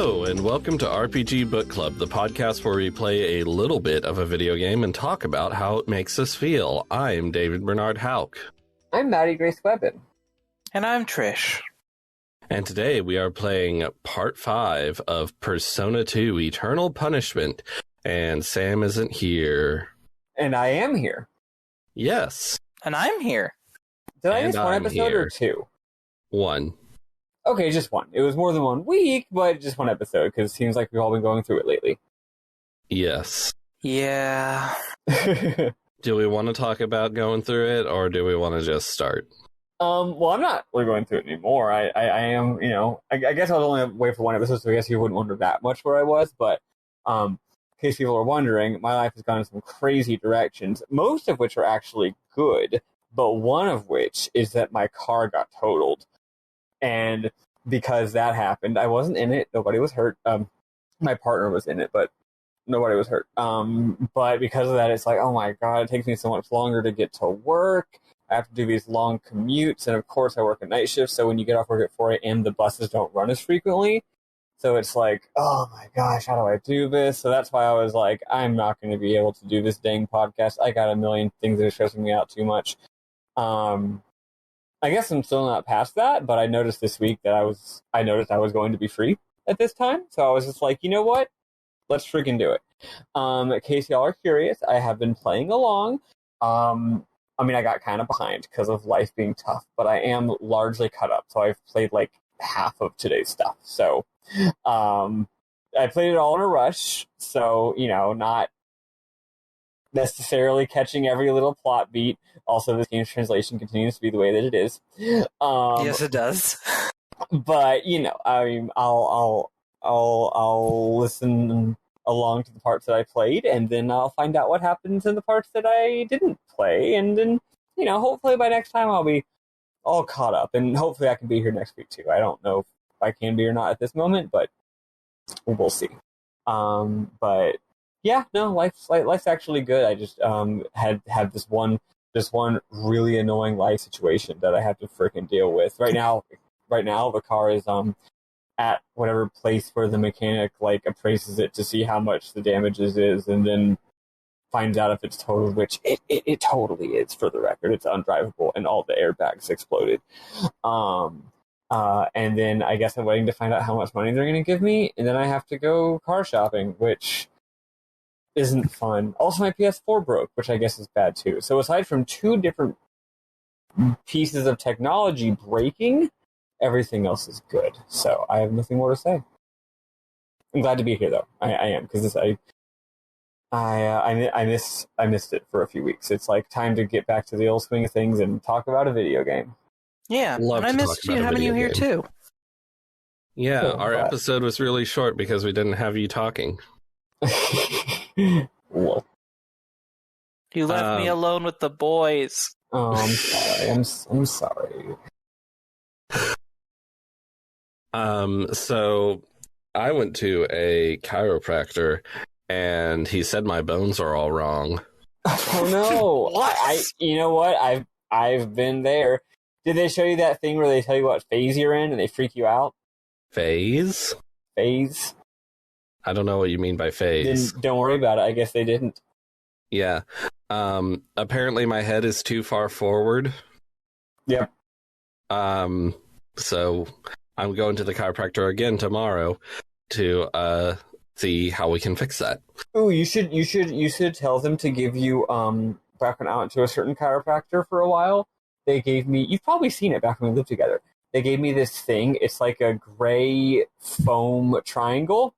Hello, and welcome to RPG Book Club, the podcast where we play a little bit of a video game and talk about how it makes us feel. I'm David Bernard Hauk. I'm Maddie Grace Webben. And I'm Trish. And today we are playing Part 5 of Persona 2 Eternal Punishment, and Sam isn't here. And I am here. Yes. And I'm here. Did I miss one episode or two? One. Okay, just one. It was more than 1 week, but just one episode, because it seems like we've all been going through it lately. Yes. Yeah. Do we want to talk about going through it, or do we want to just start? Well, I'm not really going through it anymore. I am, I guess I was only away for one episode, so I guess you wouldn't wonder that much where I was, but in case people are wondering, my life has gone in some crazy directions, most of which are actually good, but one of which is that my car got totaled. And because that happened, I wasn't in it. Nobody was hurt. My partner was in it, but nobody was hurt. But because of that, it's like, oh my God, it takes me so much longer to get to work. I have to do these long commutes. And of course, I work a night shift. So when you get off work at 4 a.m., the buses don't run as frequently. So it's like, oh my gosh, how do I do this? So that's why I was like, I'm not going to be able to do this dang podcast. I got a million things that are stressing me out too much. I guess I'm still not past that, but I noticed this week that I was going to be free at this time. So I was just like, you know what? Let's freaking do it. In case y'all are curious, I have been playing along. I got kind of behind because of life being tough, but I am largely caught up. So I've played like half of today's stuff. So I played it all in a rush. So, not necessarily catching every little plot beat. Also, this game's translation continues to be the way that it is. Yes, it does. But I'll listen along to the parts that I played, and then I'll find out what happens in the parts that I didn't play, and then hopefully by next time I'll be all caught up, and hopefully I can be here next week too. I don't know if I can be or not at this moment, but we'll see. But yeah, no, life's actually good. I just had this one really annoying life situation that I have to freaking deal with. Right now the car is at whatever place where the mechanic appraises it to see how much the damages is, and then finds out if it's totaled, which it totally is, for the record. It's undrivable and all the airbags exploded. And then I guess I'm waiting to find out how much money they're going to give me, and then I have to go car shopping, which isn't fun. Also, my PS4 broke, which I guess is bad too. So aside from 2 different pieces of technology breaking, everything else is good. So I have nothing more to say. I'm glad to be here, though. I am, because I missed it for a few weeks. It's like time to get back to the old swing of things and talk about a video game. Yeah, Love and I missed you having you here too. Yeah, our episode was really short because we didn't have you talking. Well, You left me alone with the boys. Oh, I'm sorry. I'm sorry. So I went to a chiropractor, and he said my bones are all wrong. Oh no! What? You know what? I've been there. Did they show you that thing where they tell you what phase you're in and they freak you out? Phase? Phase? I don't know what you mean by phase. Then don't worry about it. I guess they didn't. Yeah. Apparently my head is too far forward. Yep. So I'm going to the chiropractor again tomorrow to see how we can fix that. Oh, you should tell them to give you back when I went to a certain chiropractor for a while. They gave me, you've probably seen it back when we lived together. They gave me this thing. It's like a gray foam triangle,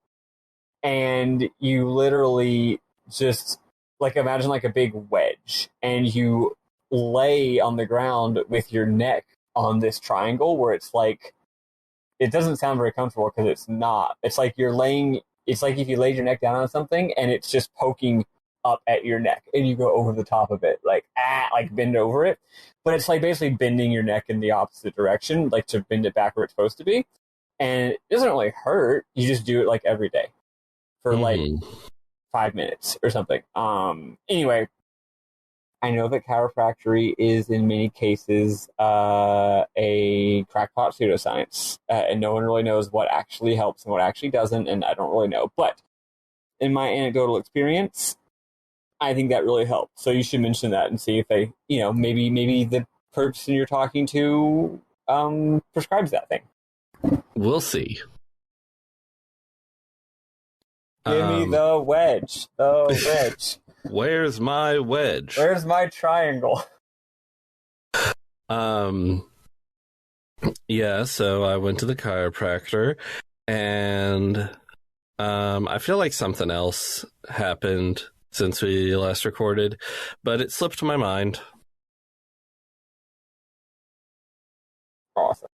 and you literally just imagine a big wedge, and you lay on the ground with your neck on this triangle where it's it doesn't sound very comfortable because it's not. It's like you're laying, it's like if you laid your neck down on something and it's just poking up at your neck and you go over the top of it, bend over it. But it's basically bending your neck in the opposite direction, to bend it back where it's supposed to be. And it doesn't really hurt. You just do it every day for 5 minutes or something. Anyway, I know that chiropractic is in many cases a crackpot pseudoscience, and no one really knows what actually helps and what actually doesn't, and I don't really know. But in my anecdotal experience, I think that really helped. So you should mention that and see if they, maybe the person you're talking to prescribes that thing. We'll see. Give me the wedge. The wedge. Where's my wedge? Where's my triangle? Yeah, so I went to the chiropractor, and I feel like something else happened since we last recorded, but it slipped my mind. Awesome.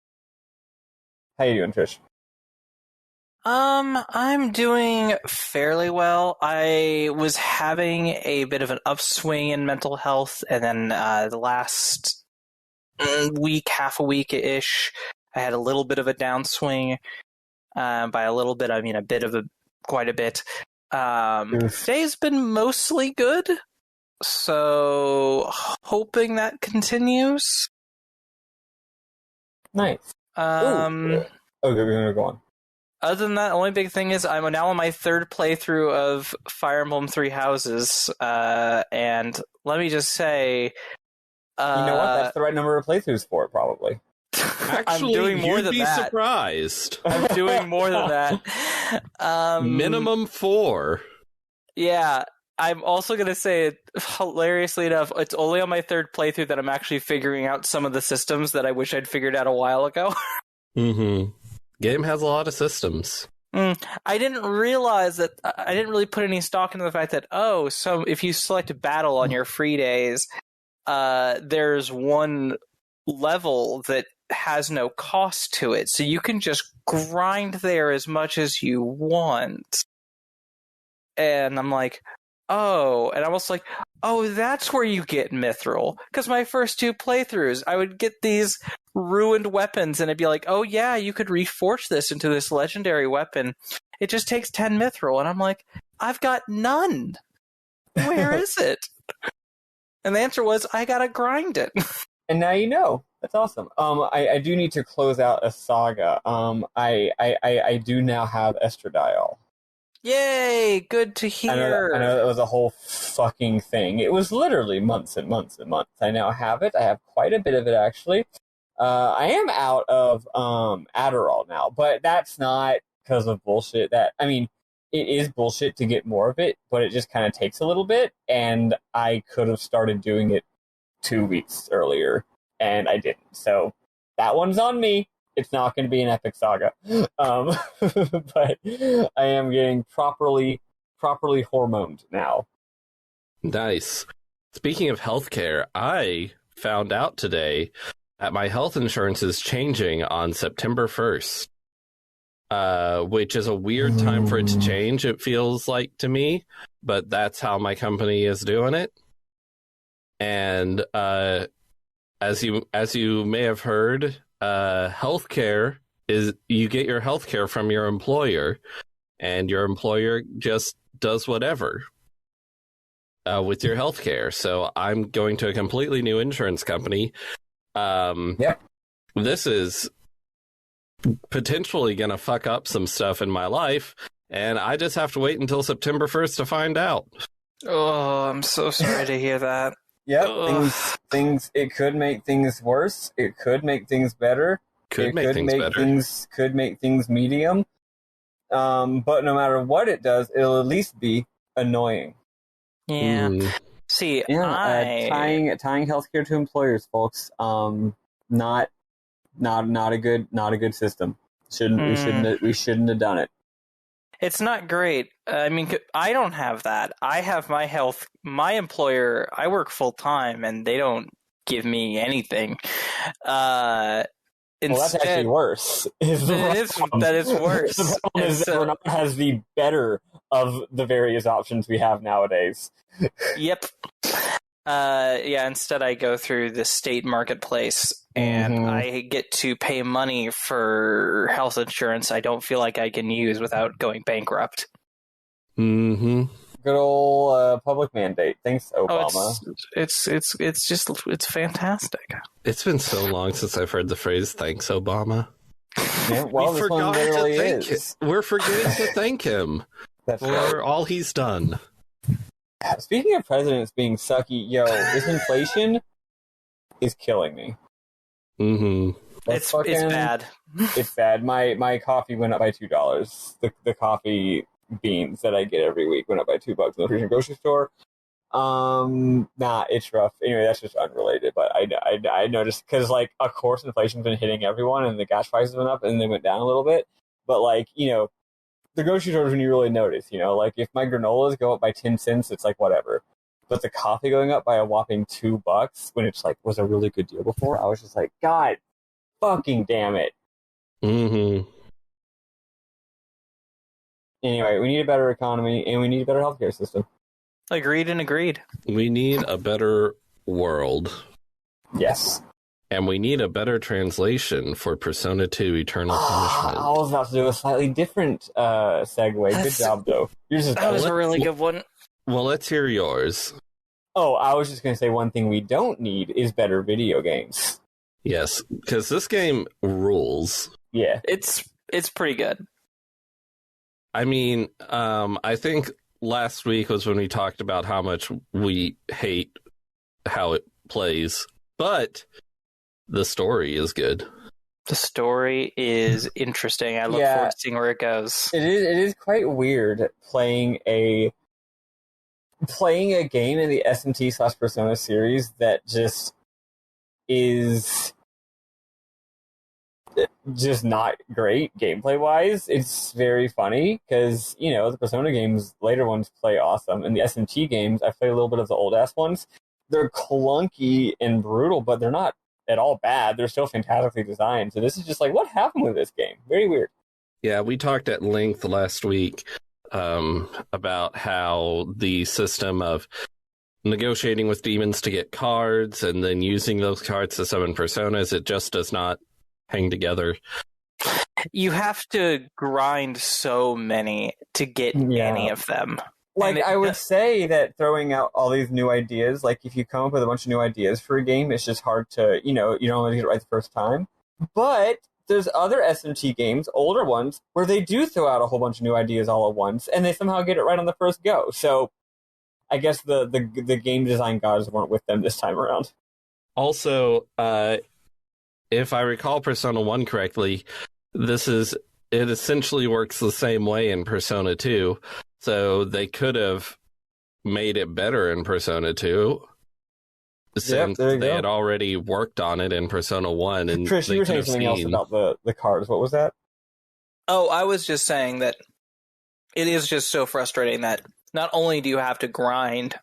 How you doing, Trish? I'm doing fairly well. I was having a bit of an upswing in mental health, and then the last week, half a week-ish, I had a little bit of a downswing. By a little bit, I mean quite a bit. Today's been mostly good, so hoping that continues. Nice. Okay, we're gonna go on. Other than that, the only big thing is I'm now on my third playthrough of Fire Emblem Three Houses, and let me just say... you know what? That's the right number of playthroughs for it, probably. Actually, I'm doing more than that. Surprised. I'm doing more than that. Minimum 4. Yeah, I'm also going to say, hilariously enough, it's only on my third playthrough that I'm actually figuring out some of the systems that I wish I'd figured out a while ago. Mm-hmm. Game has a lot of systems. I didn't realize that. I didn't really put any stock into the fact that, so if you select battle on your free days, there's one level that has no cost to it. So you can just grind there as much as you want. And I'm like, and I was like, that's where you get mithril. Because my first 2 playthroughs, I would get these ruined weapons, and it'd be like, yeah, you could reforge this into this legendary weapon. It just takes 10 mithril. And I'm like, I've got none. Where is it? And the answer was, I gotta grind it. And now you know. That's awesome. I do need to close out a saga. I do now have estradiol. Yay! Good to hear. I know that was a whole fucking thing. It was literally months and months and months. I now have it. I have quite a bit of it, actually. I am out of Adderall now, but that's not because of bullshit. It is bullshit to get more of it, but it just kind of takes a little bit, and I could have started doing it 2 weeks earlier, and I didn't. So that one's on me. It's not going to be an epic saga. But I am getting properly hormoned now. Nice. Speaking of healthcare, I found out today that my health insurance is changing on September 1st, which is a weird time for it to change, it feels like to me, but that's how my company is doing it. And as you may have heard, healthcare is, you get your healthcare from your employer, and your employer just does whatever with your healthcare. So I'm going to a completely new insurance company. This is potentially going to fuck up some stuff in my life, and I just have to wait until September 1st to find out. Oh, I'm so sorry to hear that. Yep, things. It could make things worse. It could make things better. Could make things medium. But no matter what it does, it'll at least be annoying. Yeah. See, tying healthcare to employers, folks. Not a good system. We shouldn't have done it. It's not great. I mean, I don't have that. I have my employer, I work full time, and they don't give me anything. That's actually worse. That is worse. The problem is that Renard has the better of the various options we have nowadays. Yep. Instead I go through the state marketplace, and I get to pay money for health insurance I don't feel like I can use without going bankrupt. Mm-hmm. Good old public mandate. Thanks, Obama. Oh, it's fantastic. It's been so long since I've heard the phrase "Thanks, Obama." Yeah, well, this one literally is. We're forgetting to thank him That's for right. all he's done. Speaking of presidents being sucky, this inflation is killing me. Mm-hmm. It's bad. It's bad. My coffee went up by $2. The coffee beans that I get every week went up by $2 in the Christian grocery store. It's rough. Anyway, that's just unrelated. But I noticed because of course inflation's been hitting everyone, and the gas prices went up and they went down a little bit. But the grocery store is when you really notice. If my granolas go up by 10 cents, it's whatever. But the coffee going up by a whopping $2 when it's was a really good deal before, I was just like, God fucking damn it. Mm-hmm. Anyway, we need a better economy and we need a better healthcare system. Agreed and agreed. We need a better world. Yes. And we need a better translation for Persona 2 Eternal Punishment. I was about to do a slightly different segue. Good job, though. That was a really good one. Well, let's hear yours. Oh, I was just going to say one thing we don't need is better video games. Yes, because this game rules. Yeah. It's pretty good. I mean, I think last week was when we talked about how much we hate how it plays, but the story is good. The story is interesting. I look forward to seeing where it goes. It is quite weird playing a game in the SMT/Persona series that just is just not great gameplay wise. It's very funny because the Persona games, later ones, play awesome, and the SMT games, I play a little bit of the old ass ones. They're clunky and brutal, but they're not at all bad. They're still fantastically designed. So this is just what happened with this game? Very weird. Yeah, we talked at length last week about how the system of negotiating with demons to get cards and then using those cards to summon personas, it just does not hang together. You have to grind so many to get any of them. I would say that throwing out all these new ideas, if you come up with a bunch of new ideas for a game, it's just hard to, you don't want to get it right the first time. But there's other SMT games, older ones, where they do throw out a whole bunch of new ideas all at once, and they somehow get it right on the first go. So I guess the game design gods weren't with them this time around. Also, if I recall Persona 1 correctly, it essentially works the same way in Persona 2. So they could have made it better in Persona 2 since they had already worked on it in Persona 1. And Chris, you were saying something else about the cards. What was that? Oh, I was just saying that it is just so frustrating that not only do you have to grind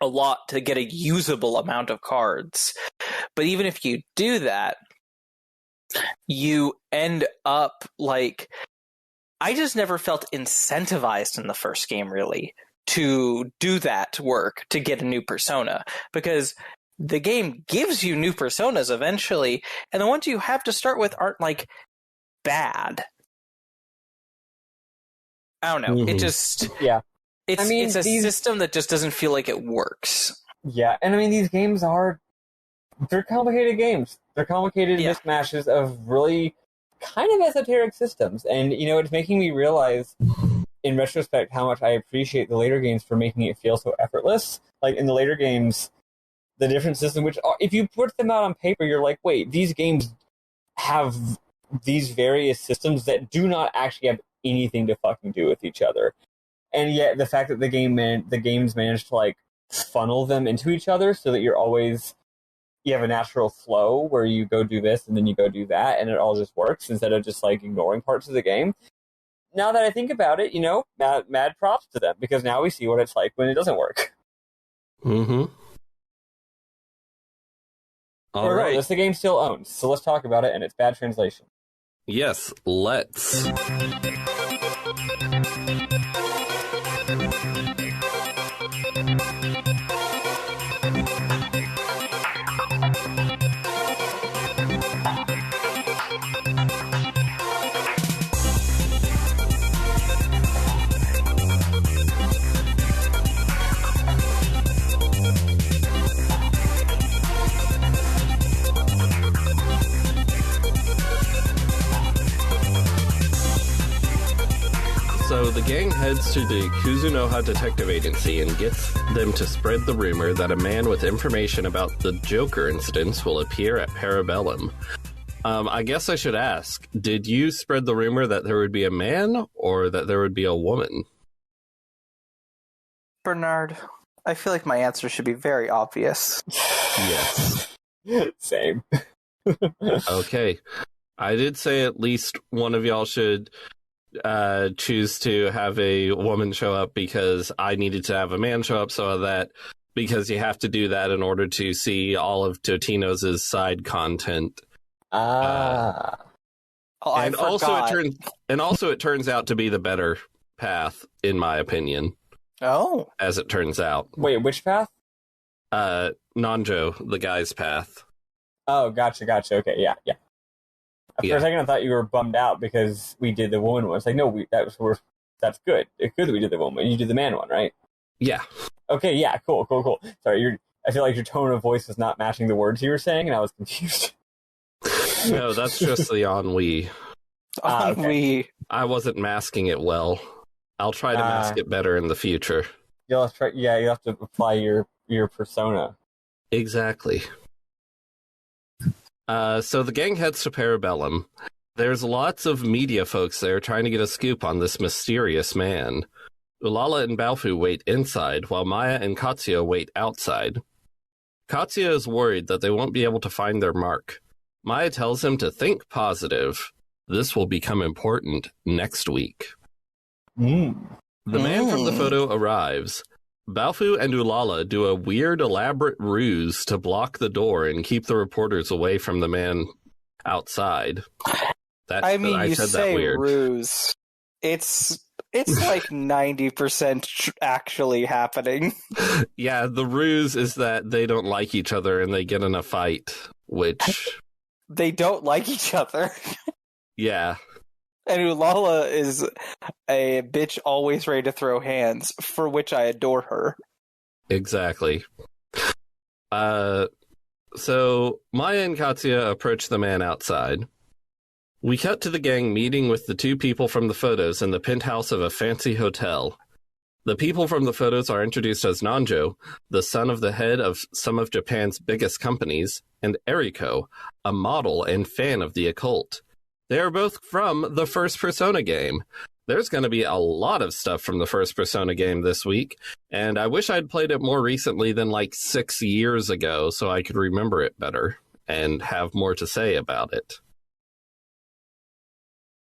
a lot to get a usable amount of cards, but even if you do that, you end up I just never felt incentivized in the first game, really, to do that work to get a new persona, because the game gives you new personas eventually, and the ones you have to start with aren't bad. I don't know. Mm-hmm. It just it's a system that just doesn't feel like it works. Yeah, and these games they're complicated games. They're complicated mismatches of really kind of esoteric systems, and it's making me realize in retrospect how much I appreciate the later games for making it feel so effortless. In the later games, the different systems, which if you put them out on paper, you're like, wait, these games have these various systems that do not actually have anything to fucking do with each other, and yet the fact that the games managed to funnel them into each other so that you have a natural flow where you go do this and then you go do that, and it all just works instead of just ignoring parts of the game. Now that I think about it, mad props to them, because now we see what it's like when it doesn't work. Mm-hmm. All right. This the game still owns, so let's talk about it and its bad translation. Yes, let's. So the gang heads to the Kuzunoha Detective Agency and gets them to spread the rumor that a man with information about the Joker incidents will appear at Parabellum. I guess I should ask, did you spread the rumor that there would be a man or that there would be a woman? Bernard, I feel like my answer should be very obvious. Yes. Same. Okay. I did say at least one of y'all should choose to have a woman show up because I needed to have a man show up because you have to do that in order to see all of Totino's side content. I also it turns out to be the better path, in my opinion. Oh. As it turns out. Wait, which path? Nanjo, the guy's path. Oh, gotcha. Okay, yeah. For a second, I thought you were bummed out because we did the woman one. It's like, no, that's good. It's good that we did the woman. You did the man one, right? Yeah. Okay, yeah, cool. Sorry, I feel like your tone of voice is not matching the words you were saying, and I was confused. No, that's just the ennui. Ennui. I wasn't masking it well. I'll try to mask it better in the future. You'll have to apply your persona. Exactly. So the gang heads to Parabellum. There's lots of media folks there trying to get a scoop on this mysterious man. Ulala and Balfu wait inside, while Maya and Katsuya wait outside. Katsuya is worried that they won't be able to find their mark. Maya tells him to think positive. This will become important next week. The man from the photo arrives. Balfu and Ulala do a weird, elaborate ruse to block the door and keep the reporters away from the man outside. You say ruse. It's like 90% actually happening. Yeah, the ruse is that they don't like each other and they get in a fight, which... They don't like each other. Yeah. And Ulala is a bitch always ready to throw hands, for which I adore her. Exactly. So Maya and Katsuya approach the man outside. We cut to the gang meeting with the two people from the photos in the penthouse of a fancy hotel. The people from the photos are introduced as Nanjo, the son of the head of some of Japan's biggest companies, and Eriko, a model and fan of the occult. They are both from the first Persona game. There's going to be a lot of stuff from the first Persona game this week, and I wish I'd played it more recently than like 6 years ago so I could remember it better and have more to say about it.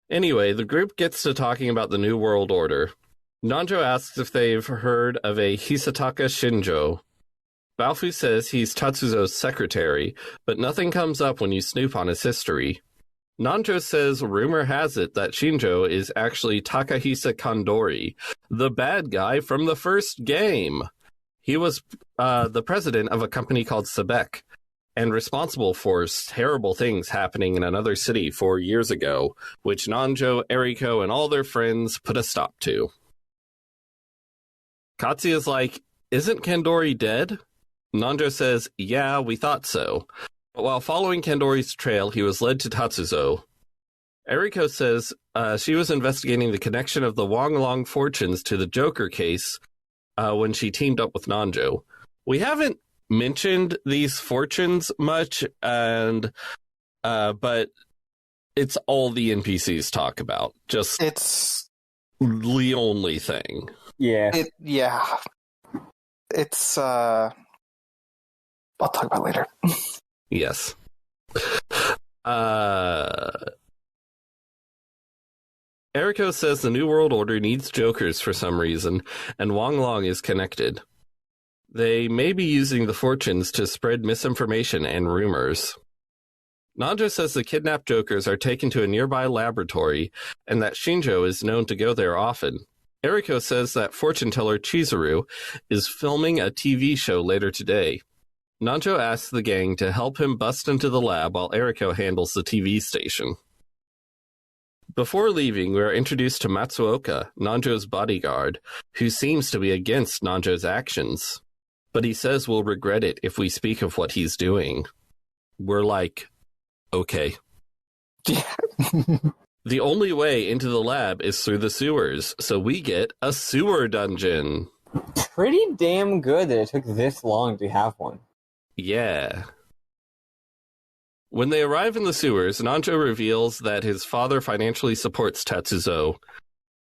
Anyway, the group gets to talking about the New World Order. Nanjo asks if they've heard of a Hisataka Shinjo. Balfu says he's Tatsuzo's secretary, but nothing comes up when you snoop on his history. Nanjo says rumor has it that Shinjo is actually Takahisa Kandori, the bad guy from the first game. He was the president of a company called Sebek, and responsible for terrible things happening in another city 4 years ago, which Nanjo, Eriko, and all their friends put a stop to. Katsuya's like, isn't Kandori dead? Nanjo says, yeah, we thought so. But while following Kandori's trail, he was led to Tatsuzo. Eriko says she was investigating the connection of the Wonglong fortunes to the Joker case when she teamed up with Nanjo. We haven't mentioned these fortunes much, and but it's all the NPCs talk about. It's the only thing. Yeah. It's I'll talk about it later. Yes. Eriko says the New World Order needs Jokers for some reason, and Wonglong is connected. They may be using the fortunes to spread misinformation and rumors. Nanjo says the kidnapped Jokers are taken to a nearby laboratory, and that Shinjo is known to go there often. Eriko says that fortune teller Chizuru is filming a TV show later today. Nanjo asks the gang to help him bust into the lab while Eriko handles the TV station. Before leaving, we are introduced to Matsuoka, Nanjo's bodyguard, who seems to be against Nanjo's actions. But he says we'll regret it if we speak of what he's doing. We're like, okay. Yeah. The only way into the lab is through the sewers, so we get a sewer dungeon. Pretty damn good that it took this long to have one. Yeah. When they arrive in the sewers, Nanjo reveals that his father financially supports Tatsuzo.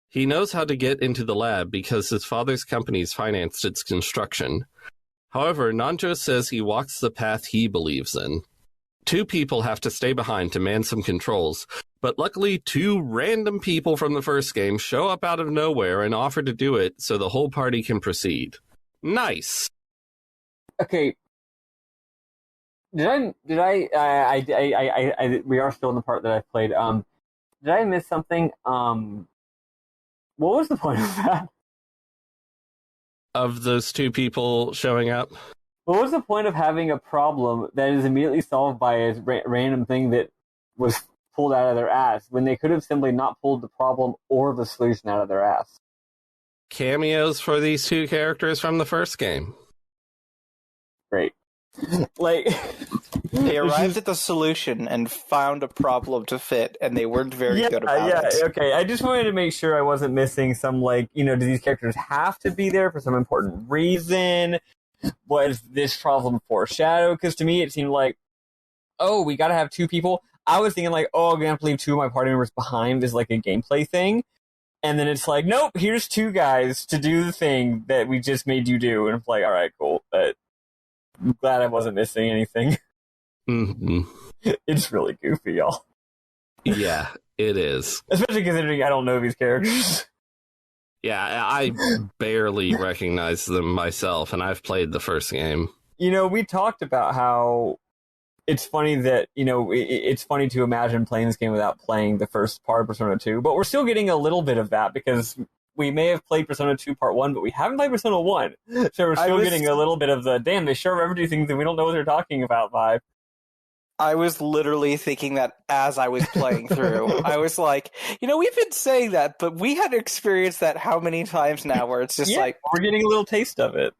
He knows how to get into the lab because his father's companies financed its construction. However, Nanjo says he walks the path he believes in. 2 people have to stay behind to man some controls, but luckily 2 random people from the first game show up out of nowhere and offer to do it so the whole party can proceed. Nice. Okay. We are still in the part that I played. Did I miss something? What was the point of that? Of those 2 people showing up? What was the point of having a problem that is immediately solved by a random thing that was pulled out of their ass when they could have simply not pulled the problem or the solution out of their ass? Cameos for these 2 characters from the first game. Great. Like, they arrived at the solution and found a problem to fit, and they weren't very good about it. Okay. I just wanted to make sure I wasn't missing some, like, do these characters have to be there for some important reason? Was this problem foreshadowed? Because to me, it seemed like, oh, we got to have 2 people. I was thinking, like, oh, I'm going to have to leave 2 of my party members behind as, like, a gameplay thing. And then it's like, nope, here's 2 guys to do the thing that we just made you do. And I'm like, all right, cool. But I'm glad I wasn't missing anything. Mm-hmm. It's really goofy, y'all. Yeah, it is. Especially considering I don't know these characters. Yeah, I barely recognize them myself, and I've played the first game. We talked about how it's funny that, it's funny to imagine playing this game without playing the first part of Persona 2, but we're still getting a little bit of that because we may have played Persona 2 Part 1, but we haven't played Persona 1. So we're still getting a little bit of the, damn, they sure remember do things and we don't know what they're talking about vibe. I was literally thinking that as I was playing through. I was like, we've been saying that, but we had experienced that how many times now where it's just like... we're getting a little taste of it.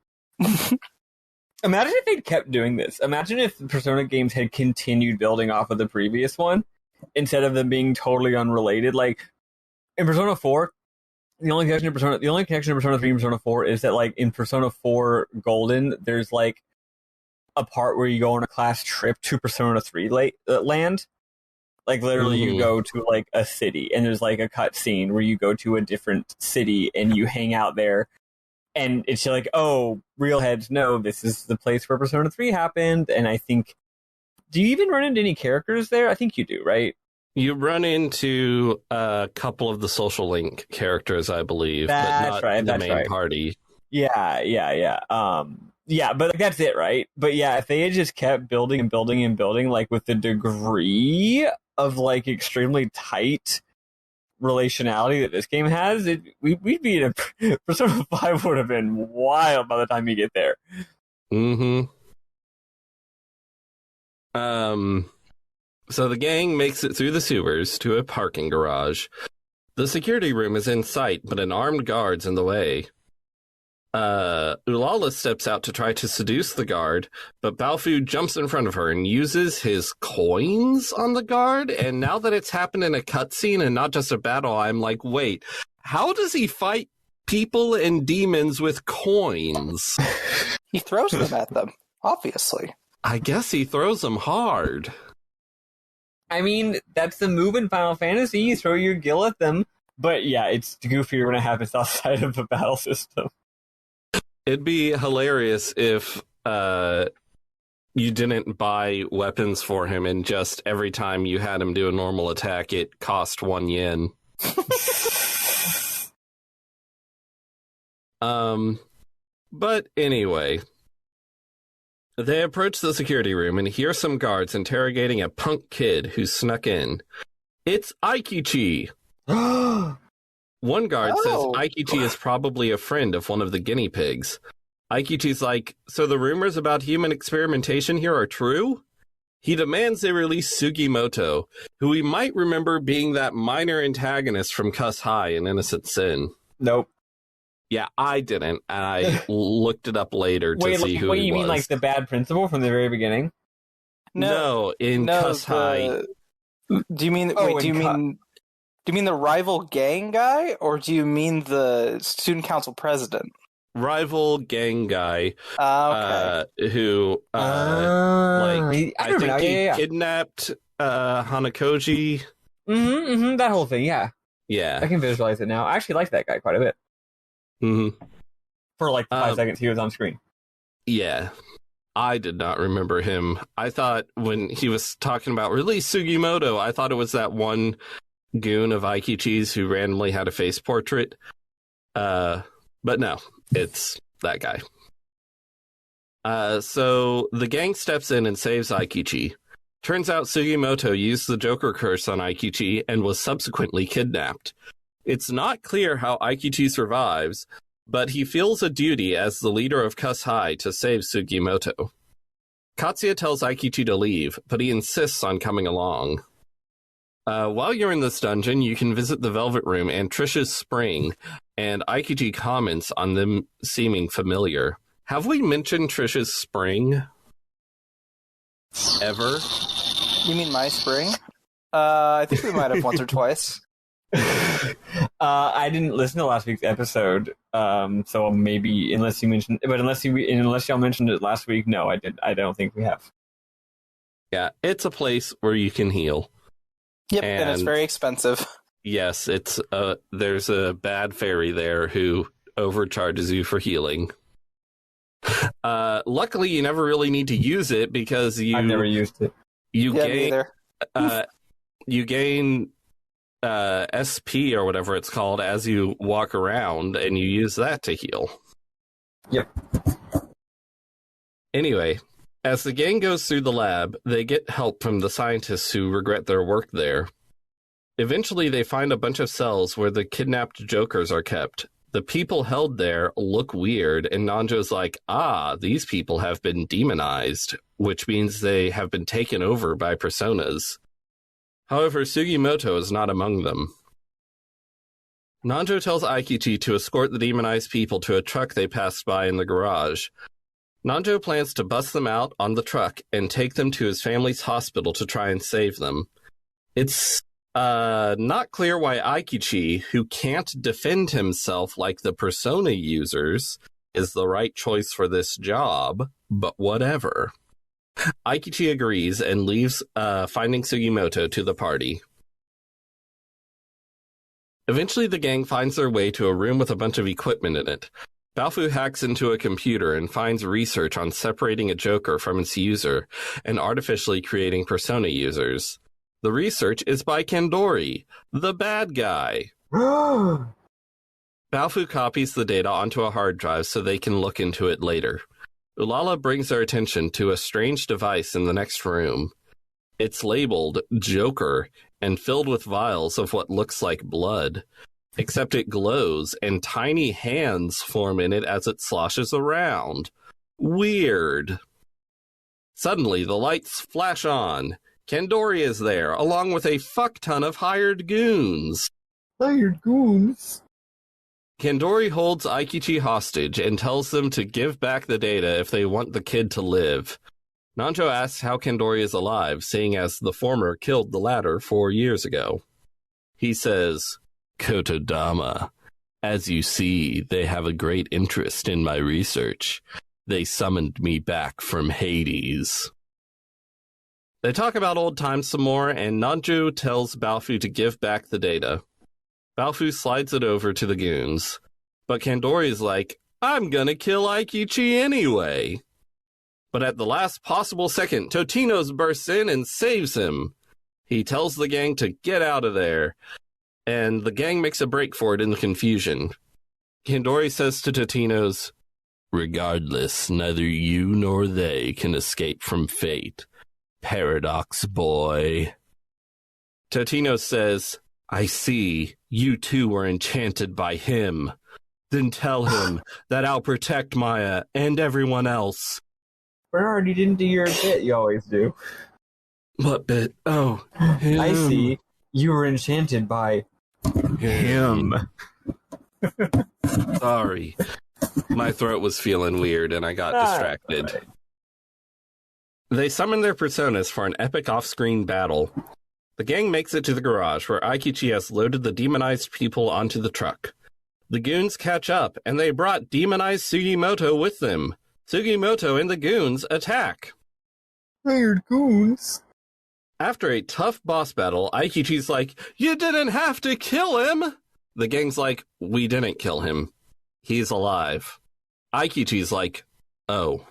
Imagine if they'd kept doing this. Imagine if Persona games had continued building off of the previous one instead of them being totally unrelated. Like, in Persona 4, the only connection to Persona 3 and Persona 4 is that, like, in Persona 4 Golden, there's, like, a part where you go on a class trip to Persona 3 land. Like, literally, you go to, like, a city, and there's, like, a cut scene where you go to a different city, and you hang out there, and it's like, oh, real heads know this is the place where Persona 3 happened, and I think... Do you even run into any characters there? I think you do, right? You run into a couple of the social link characters, I believe, but not the main party. Yeah. Yeah, but like, that's it, right? But yeah, if they had just kept building and building and building, like with the degree of like extremely tight relationality that this game has, we'd be in a Persona 5 would have been wild by the time you get there. Mm-hmm. So the gang makes it through the sewers to a parking garage. The security room is in sight, but an armed guard's in the way. Ulala steps out to try to seduce the guard, but Baofu jumps in front of her and uses his coins on the guard, and now that it's happened in a cutscene and not just a battle, I'm like, wait, how does he fight people and demons with coins? He throws them at them, obviously. I guess he throws them hard. I mean, that's the move in Final Fantasy, you throw your gil at them, but yeah, it's goofier when it happens outside of the battle system. It'd be hilarious if you didn't buy weapons for him and just every time you had him do a normal attack, it cost 1 yen. But anyway, they approach the security room and hear some guards interrogating a punk kid who snuck in. It's Aikichi! One guard says Aikichi is probably a friend of one of the guinea pigs. Aikichi's like, so the rumors about human experimentation here are true? He demands they release Sugimoto, who we might remember being that minor antagonist from Cuss High in Innocent Sin. Nope. Yeah, I didn't, and I looked it up later to see who he was. Wait, you mean like the bad principal from the very beginning? No, in Cuss High. Do you mean... Do you mean the rival gang guy, or do you mean the student council president? Rival gang guy Okay. who I remember now. he Yeah. kidnapped Hanakoji. That whole thing, yeah. Yeah. I can visualize it now. I actually like that guy quite a bit. Mm-hmm. For like 5 seconds he was on screen. Yeah. I did not remember him. I thought when he was talking about release Sugimoto, I thought it was that one goon of Aikichi's who randomly had a face portrait. But no, it's that guy. So the gang steps in and saves Aikichi. Turns out Sugimoto used the Joker curse on Aikichi and was subsequently kidnapped. It's not clear how Aikichi survives, but he feels a duty as the leader of Kuss High to save Sugimoto. Katsuya tells Aikichi to leave, but he insists on coming along. While you're in this dungeon, you can visit the Velvet Room and Trish's Spring, and Aikichi comments on them seeming familiar. Have we mentioned Trish's Spring? Ever? You mean my spring? I think we might have once or twice. I didn't listen to last week's episode, so maybe unless y'all mentioned it last week, no, I don't think we have. Yeah, it's a place where you can heal. Yep, and it's very expensive. Yes, it's there's a bad fairy there who overcharges you for healing. Luckily, you never really need to use it because I've never used it. You gain SP or whatever it's called as you walk around, and you use that to heal. Yep. Anyway, as the gang goes through the lab, they get help from the scientists who regret their work there. Eventually, they find a bunch of cells where the kidnapped Jokers are kept. The people held there look weird, and Nanjo's like, these people have been demonized, which means they have been taken over by personas. However, Sugimoto is not among them. Nanjo tells Aikichi to escort the demonized people to a truck they passed by in the garage. Nanjo plans to bust them out on the truck and take them to his family's hospital to try and save them. It's not clear why Aikichi, who can't defend himself like the persona users, is the right choice for this job, but whatever. Aikichi agrees and leaves, finding Sugimoto to the party. Eventually, the gang finds their way to a room with a bunch of equipment in it. Balfu hacks into a computer and finds research on separating a Joker from its user and artificially creating persona users. The research is by Kandori, the bad guy. Balfu copies the data onto a hard drive so they can look into it later. Ulala brings their attention to a strange device in the next room. It's labeled Joker and filled with vials of what looks like blood, except it glows and tiny hands form in it as it sloshes around. Weird. Suddenly, the lights flash on. Kandori is there, along with a fuck ton of hired goons. Hired goons? Kandori holds Aikichi hostage and tells them to give back the data if they want the kid to live. Nanjo asks how Kandori is alive, seeing as the former killed the latter 4 years ago. He says, Kotodama, as you see, they have a great interest in my research. They summoned me back from Hades. They talk about old times some more, and Nanjo tells Balfu to give back the data. Balfu slides it over to the goons, but Kandori's like, I'm gonna kill Aikichi anyway. But at the last possible second, Totino's bursts in and saves him. He tells the gang to get out of there, and the gang makes a break for it in the confusion. Kandori says to Totino's, regardless, neither you nor they can escape from fate. Paradox boy. Totino says, I see, you too were enchanted by him. Then tell him that I'll protect Maya and everyone else. Bernard, you didn't do your bit you always do. What bit? Oh, him. I see. You were enchanted by him. Sorry. My throat was feeling weird and I got distracted. Right. They summon their personas for an epic off-screen battle. The gang makes it to the garage where Aikichi has loaded the demonized people onto the truck. The goons catch up, and they brought demonized Sugimoto with them. Sugimoto and the goons attack. Hired goons. After a tough boss battle, Aikichi's like, "You didn't have to kill him!" The gang's like, "We didn't kill him. He's alive." Aikichi's like, "Oh."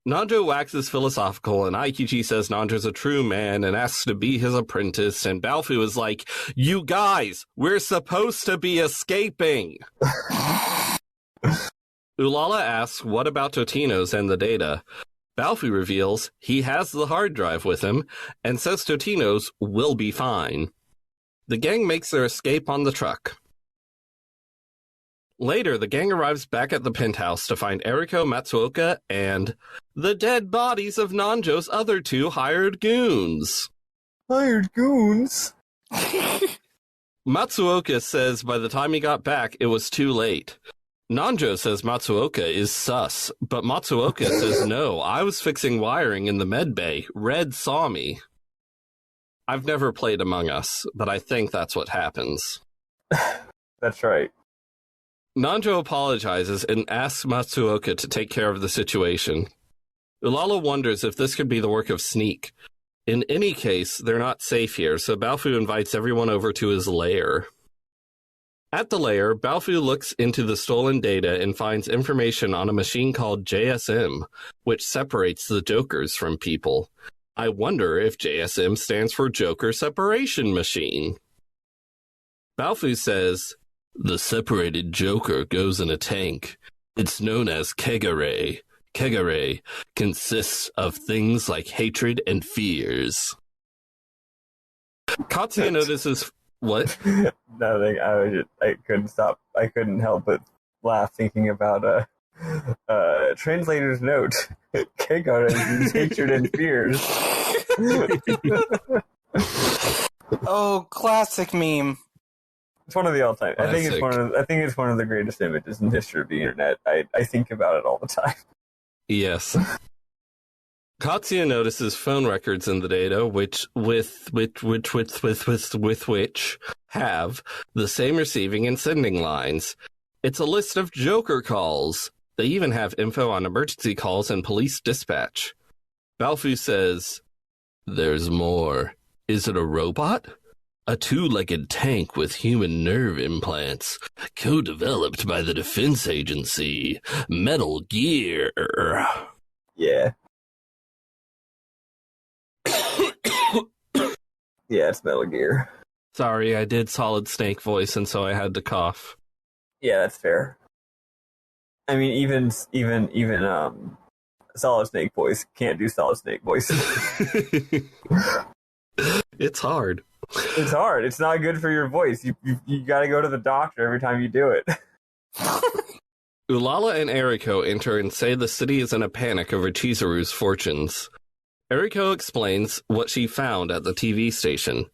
Nanjo waxes philosophical, and Aikichi says Nanjo's a true man and asks to be his apprentice, and Balfu is like, "You guys, we're supposed to be escaping!" Ulala asks what about Totino's and the data. Balfu reveals he has the hard drive with him, and says Totino's will be fine. The gang makes their escape on the truck. Later, the gang arrives back at the penthouse to find Eriko, Matsuoka, and the dead bodies of Nanjo's other two hired goons. Hired goons? Matsuoka says by the time he got back, it was too late. Nanjo says Matsuoka is sus, but Matsuoka says no, I was fixing wiring in the med bay. Red saw me. I've never played Among Us, but I think that's what happens. That's right. Nanjo apologizes and asks Matsuoka to take care of the situation. Ulala wonders if this could be the work of Sneak. In any case, they're not safe here, so Balfu invites everyone over to his lair. At the lair, Balfu looks into the stolen data and finds information on a machine called JSM, which separates the Jokers from people. I wonder if JSM stands for Joker Separation Machine. Balfu says, "The separated Joker goes in a tank. It's known as Kegare. Kegare consists of things like hatred and fears." Katsuya notices... What? Nothing. I couldn't stop. I couldn't help but laugh thinking about translator's note. Kegare is hatred and fears. Oh, classic meme. It's one of the all-time. I think Classic. it's one of the greatest images in the history of the internet. I think about it all the time. Yes. Katsuya notices phone records in the data, which have the same receiving and sending lines. It's a list of Joker calls. They even have info on emergency calls and police dispatch. Balfu says, "There's more. Is it a robot? A two-legged tank with human nerve implants, co-developed by the Defense Agency. Metal Gear." Yeah. Yeah, it's Metal Gear. Sorry, I did Solid Snake voice, and so I had to cough. Yeah, that's fair. I mean, even Solid Snake voice can't do Solid Snake voice. It's hard. It's hard. It's not good for your voice. You got to go to the doctor every time you do it. Ulala and Eriko enter and say the city is in a panic over Chizuru's fortunes. Eriko explains what she found at the TV station.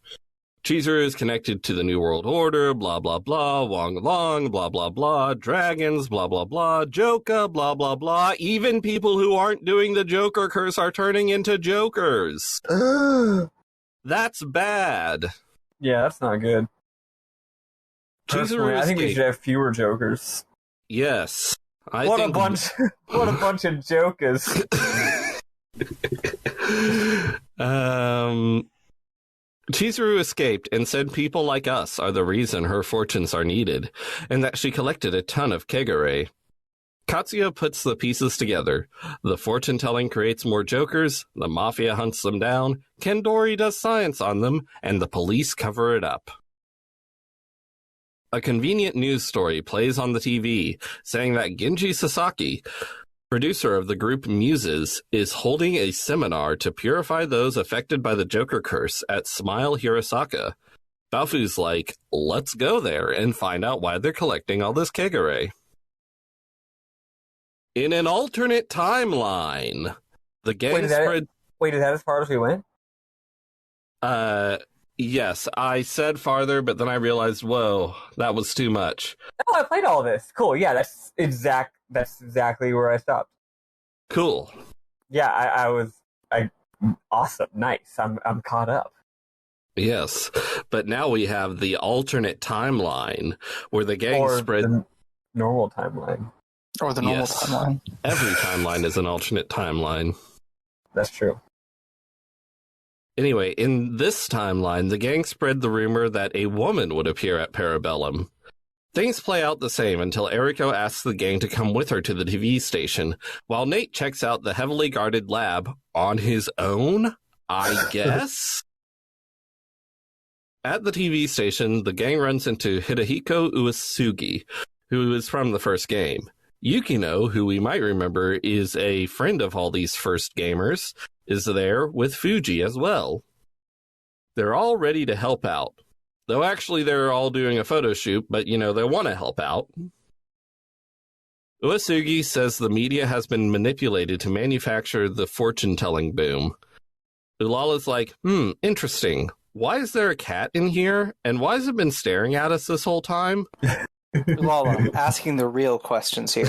Chizuru is connected to the New World Order, blah blah blah, Wong Long, blah blah blah, dragons, blah blah blah, Joka, blah blah blah. Even people who aren't doing the Joker curse are turning into Jokers. That's bad. Yeah, that's not good. Personally, Chizuru I think we escaped. should have fewer Jokers. Yes. What a bunch of Jokers. Chizuru escaped and said people like us are the reason her fortunes are needed, and that she collected a ton of Kegare. Katsuya puts the pieces together. The fortune-telling creates more Jokers, the Mafia hunts them down, Kendori does science on them, and the police cover it up. A convenient news story plays on the TV, saying that Genji Sasaki, producer of the group Muses, is holding a seminar to purify those affected by the Joker curse at Smile Hirosaka. Balfu's like, let's go there and find out why they're collecting all this Kegare. In an alternate timeline, the gang spread... Wait, is that as far as we went? Yes, I said farther, but then I realized, whoa, that was too much. Oh, I played all this. Cool. Yeah, that's exactly where I stopped. Cool. Yeah, I was awesome. Nice. I'm caught up. Yes, but now we have the alternate timeline where the gang Or spread... the normal timeline. Or the normal Yes. timeline. Every timeline is an alternate timeline. That's true. Anyway, in this timeline, the gang spread the rumor that a woman would appear at Parabellum. Things play out the same until Eriko asks the gang to come with her to the TV station, while Nate checks out the heavily guarded lab on his own, I guess? At the TV station, the gang runs into Hidehiko Uesugi, who is from the first game. Yukino, who we might remember is a friend of all these first gamers, is there with Fuji as well. They're all ready to help out. Though actually they're all doing a photo shoot, but they want to help out. Uesugi says the media has been manipulated to manufacture the fortune-telling boom. Ulala's like, interesting. Why is there a cat in here? And why has it been staring at us this whole time? Lala, asking the real questions here.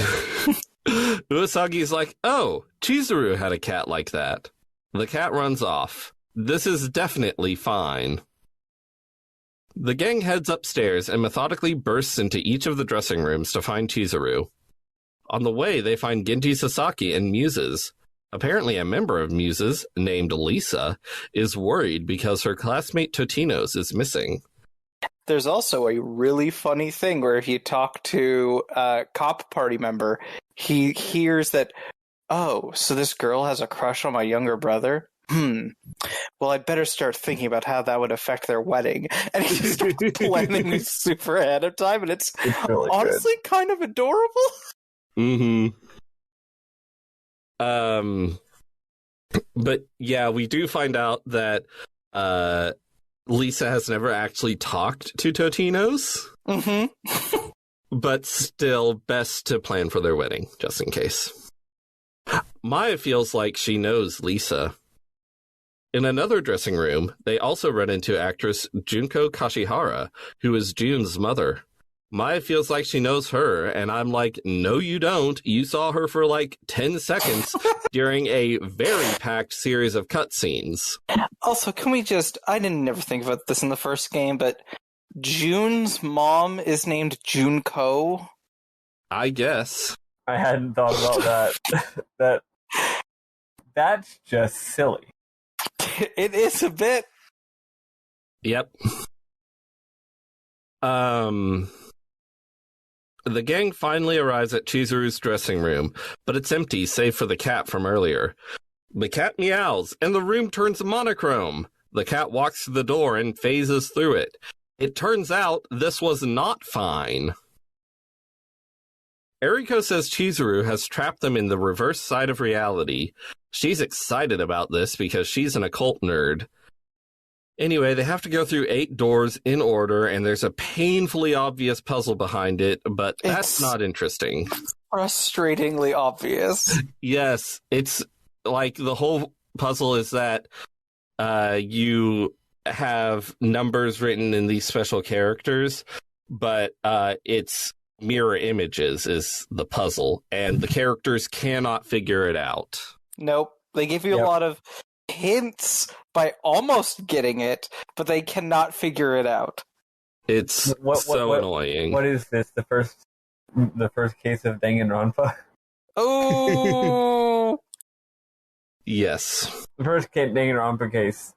Uesugi's like, oh, Chizuru had a cat like that. The cat runs off. This is definitely fine. The gang heads upstairs and methodically bursts into each of the dressing rooms to find Chizuru. On the way, they find Ginty Sasaki and Muses. Apparently a member of Muses, named Lisa, is worried because her classmate Totino's is missing. There's also a really funny thing where if you talk to a cop party member, he hears that, oh, so this girl has a crush on my younger brother? Well, I'd better start thinking about how that would affect their wedding. And he just starts planning super ahead of time, and it's really honestly kind of adorable. But yeah, we do find out that Lisa has never actually talked to Totino's. But still, best to plan for their wedding, just in case. Maya feels like she knows Lisa. In another dressing room, they also run into actress Junko Kashihara, who is June's mother. Maya feels like she knows her, and I'm like, no, you don't. You saw her for like 10 seconds during a very packed series of cutscenes. Also, can we I didn't never think about this in the first game, but June's mom is named Junko? I guess. I hadn't thought about that. That's just silly. It is a bit. Yep. The gang finally arrives at Chizuru's dressing room, but it's empty save for the cat from earlier. The cat meows, and the room turns monochrome. The cat walks to the door and phases through it. It turns out this was not fine. Eriko says Chizuru has trapped them in the reverse side of reality. She's excited about this because she's an occult nerd. Anyway, they have to go through 8 doors in order, and there's a painfully obvious puzzle behind it, but that's not interesting. Frustratingly obvious. Yes, it's like the whole puzzle is that you have numbers written in these special characters, but it's mirror images is the puzzle, and the characters cannot figure it out. Nope. They give you a lot of hints by almost getting it, but they cannot figure it out. It's so annoying. What is this? The first case of Danganronpa? Oh! Yes. The first Danganronpa case,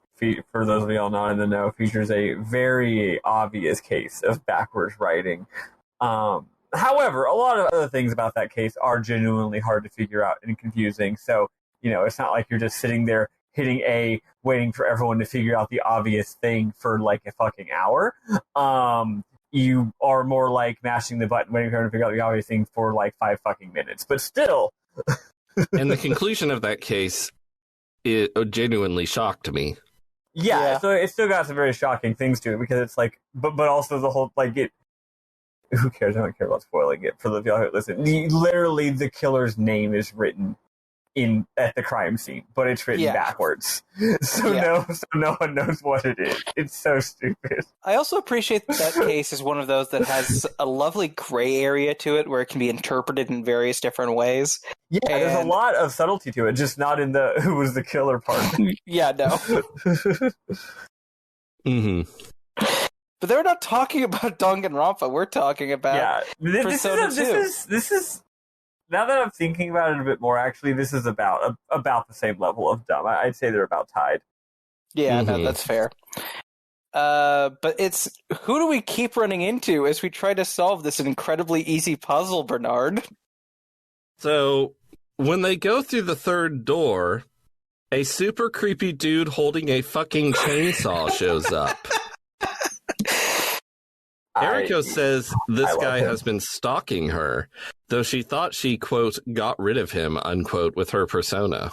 for those of y'all not in the know, features a very obvious case of backwards writing. However, a lot of other things about that case are genuinely hard to figure out and confusing. So, it's not like you're just sitting there hitting A, waiting for everyone to figure out the obvious thing for like a fucking hour. You are more like mashing the button, waiting for everyone to figure out the obvious thing for like 5 fucking minutes. But still. And the conclusion of that case, it genuinely shocked me. Yeah, so it still got some very shocking things to it because it's like, but also the whole, like, who cares? I don't care about spoiling it for the y'all who listen. Literally, the killer's name is written at the crime scene, but it's written backwards. So no one knows what it is. It's so stupid. I also appreciate that case is one of those that has a lovely gray area to it where it can be interpreted in various different ways. Yeah, there's a lot of subtlety to it, just not in the who was the killer part. Yeah, no. Mm-hmm. But they're not talking about Danganronpa. We're talking about Persona 2. This is now that I'm thinking about it a bit more. Actually, this is about the same level of dumb. I'd say they're about tied. Yeah, no, that's fair. But it's who do we keep running into as we try to solve this incredibly easy puzzle, Bernard? So when they go through the third door, a super creepy dude holding a fucking chainsaw shows up. Eriko says this guy has been stalking her, though she thought she, quote, got rid of him, unquote, with her persona.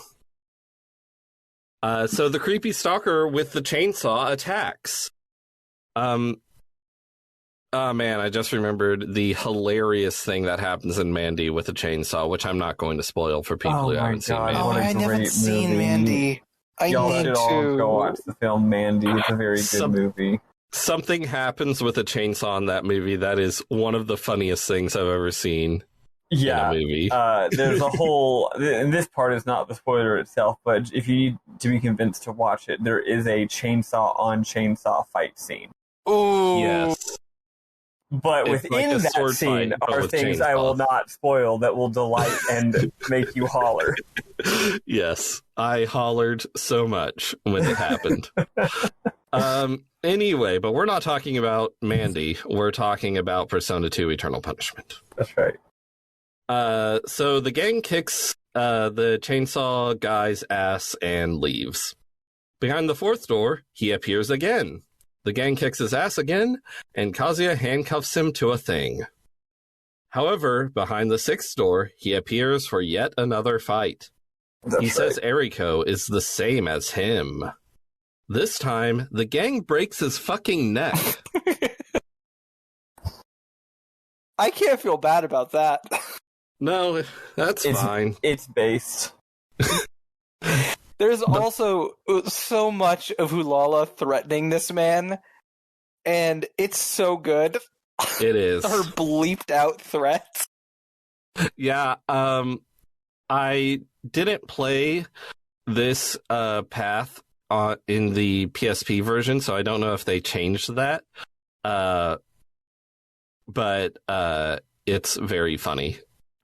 So the creepy stalker with the chainsaw attacks. Oh man, I just remembered the hilarious thing that happens in Mandy with a chainsaw, which I'm not going to spoil for people who haven't seen Mandy. Oh, I haven't seen Mandy. Y'all should all go watch the film Mandy. It's a very good movie. Something happens with a chainsaw in that movie that is one of the funniest things I've ever seen in a movie. There's a whole, and this part is not the spoiler itself, but if you need to be convinced to watch it, there is a chainsaw on chainsaw fight scene. Ooh. Yes. But It's within like a that sword scene fight, but are with things chainsaws. I will not spoil that will delight and make you holler. Yes, I hollered so much when it happened. Anyway, but we're not talking about Mandy. We're talking about Persona 2 Eternal Punishment. That's right. So the gang kicks the chainsaw guy's ass and leaves. Behind the fourth door, he appears again. The gang kicks his ass again, and Kazuya handcuffs him to a thing. However, behind the sixth door, he appears for yet another fight. He says Eriko is the same as him. This time, the gang breaks his fucking neck. I can't feel bad about that. No, that's fine. It's based. There's also so much of Ulala threatening this man, and it's so good. It is. Her bleeped out threats. Yeah, I didn't play this path in the PSP version, so I don't know if they changed that. But it's very funny.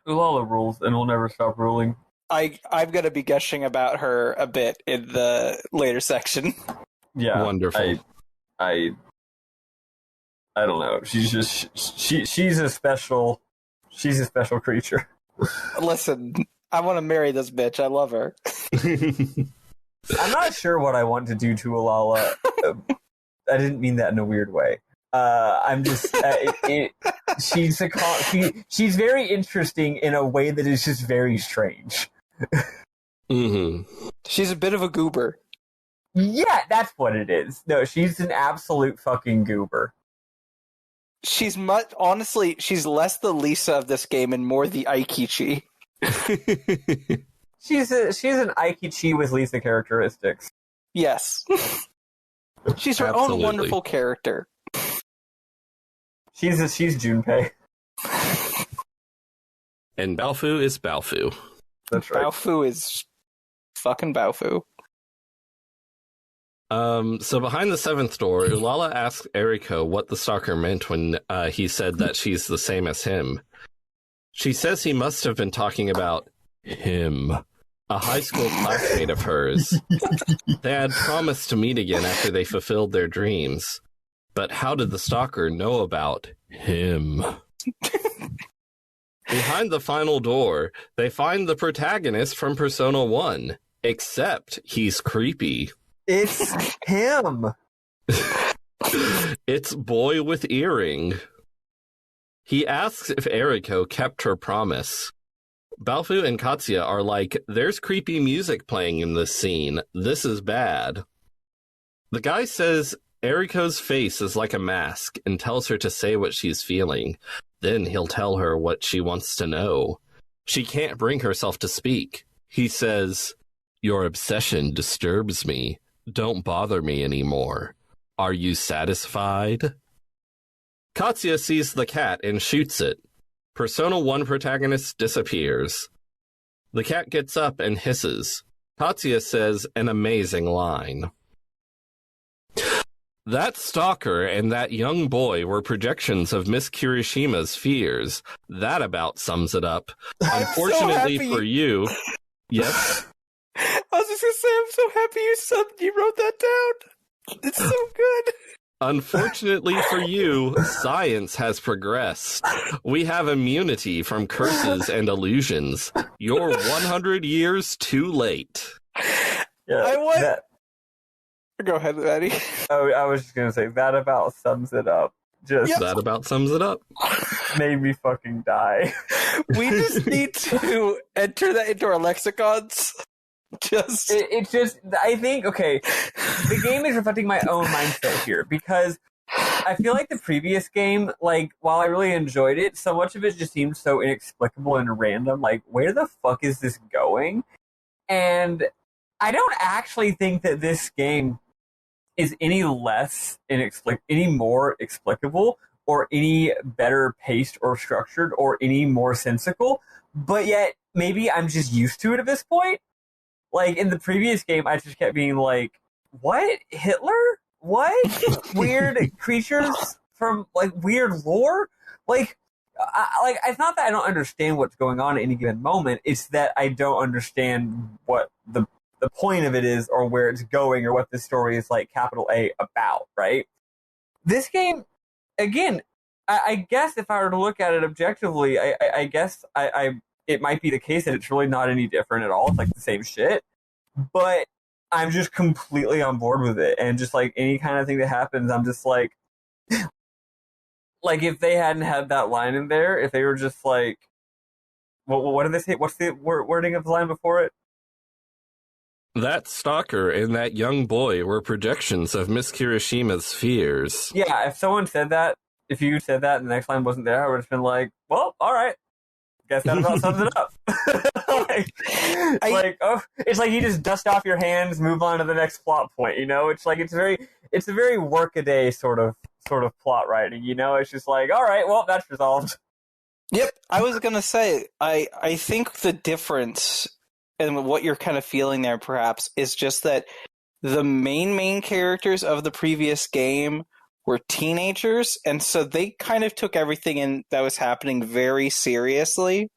Ulala rules and will never stop ruling. I'm going to be gushing about her a bit in the later section. Yeah, wonderful. I don't know. She's just she's a special creature. Listen, I want to marry this bitch. I love her. I'm not sure what I want to do to Ulala. I didn't mean that in a weird way. I'm just she's very interesting in a way that is just very strange. Mm-hmm. She's a bit of a goober. Yeah, that's what it is. No, she's an absolute fucking goober. She's honestly, she's less the Lisa of this game and more the Aikichi. She's an Aikichi with Lisa characteristics. Yes. She's her Absolutely. own wonderful character. She's Junpei. And Balfu is Balfu. That's right. Baofu is fucking Baofu. So behind the seventh door, Ulala asks Eriko what the stalker meant when he said that she's the same as him. She says he must have been talking about him, a high school classmate of hers. They had promised to meet again after they fulfilled their dreams. But how did the stalker know about him? Behind the final door, they find the protagonist from Persona 1, except he's creepy. It's him. It's Boy with Earring. He asks if Eriko kept her promise. Balfu and Katsuya are like, there's creepy music playing in this scene. This is bad. The guy says Eriko's face is like a mask and tells her to say what she's feeling. Then he'll tell her what she wants to know. She can't bring herself to speak. He says, your obsession disturbs me. Don't bother me anymore. Are you satisfied? Katsuya sees the cat and shoots it. Persona 1 protagonist disappears. The cat gets up and hisses. Katsuya says an amazing line. That stalker and that young boy were projections of Miss Kirishima's fears. That about sums it up. Unfortunately for you... Yes? I was just gonna say, I'm so happy you wrote that down. It's so good. Unfortunately for you, science has progressed. We have immunity from curses and illusions. You're 100 years too late. Yeah, Go ahead, Maddie. Oh, I was just gonna say that about sums it up. That about sums it up. Made me fucking die. We just need to enter that into our lexicons. It's just, I think, okay, the game is reflecting my own mindset here, because I feel like the previous game, like, while I really enjoyed it, so much of it just seemed so inexplicable and random. Like, where the fuck is this going? And I don't actually think that this game is any more explicable or any better paced or structured or any more sensical, but yet maybe I'm just used to it at this point. Like, in the previous game, I just kept being like, what? Hitler? What? Weird creatures from, like, weird lore? Like, it's not that I don't understand what's going on at any given moment, it's that I don't understand what the point of it is, or where it's going, or what this story is, like, capital A, about, right? This game, again, I guess if I were to look at it objectively, I guess it might be the case that it's really not any different at all. It's like the same shit. But I'm just completely on board with it. And just like any kind of thing that happens, I'm just like if they hadn't had that line in there, if they were just like, what did they say? What's the wording of the line before it? That stalker and that young boy were projections of Miss Kirishima's fears. Yeah, if someone said that, if you said that and the next line wasn't there, I would have been like, well, all right. Guess that about sums it up. It's like you just dust off your hands, move on to the next plot point. You know, it's like it's a very workaday sort of plot writing. You know, it's just like, all right, well, that's resolved. Yep, I was gonna say, I think the difference and what you're kind of feeling there, perhaps, is just that the main characters of the previous game were teenagers, and so they kind of took everything in that was happening very seriously.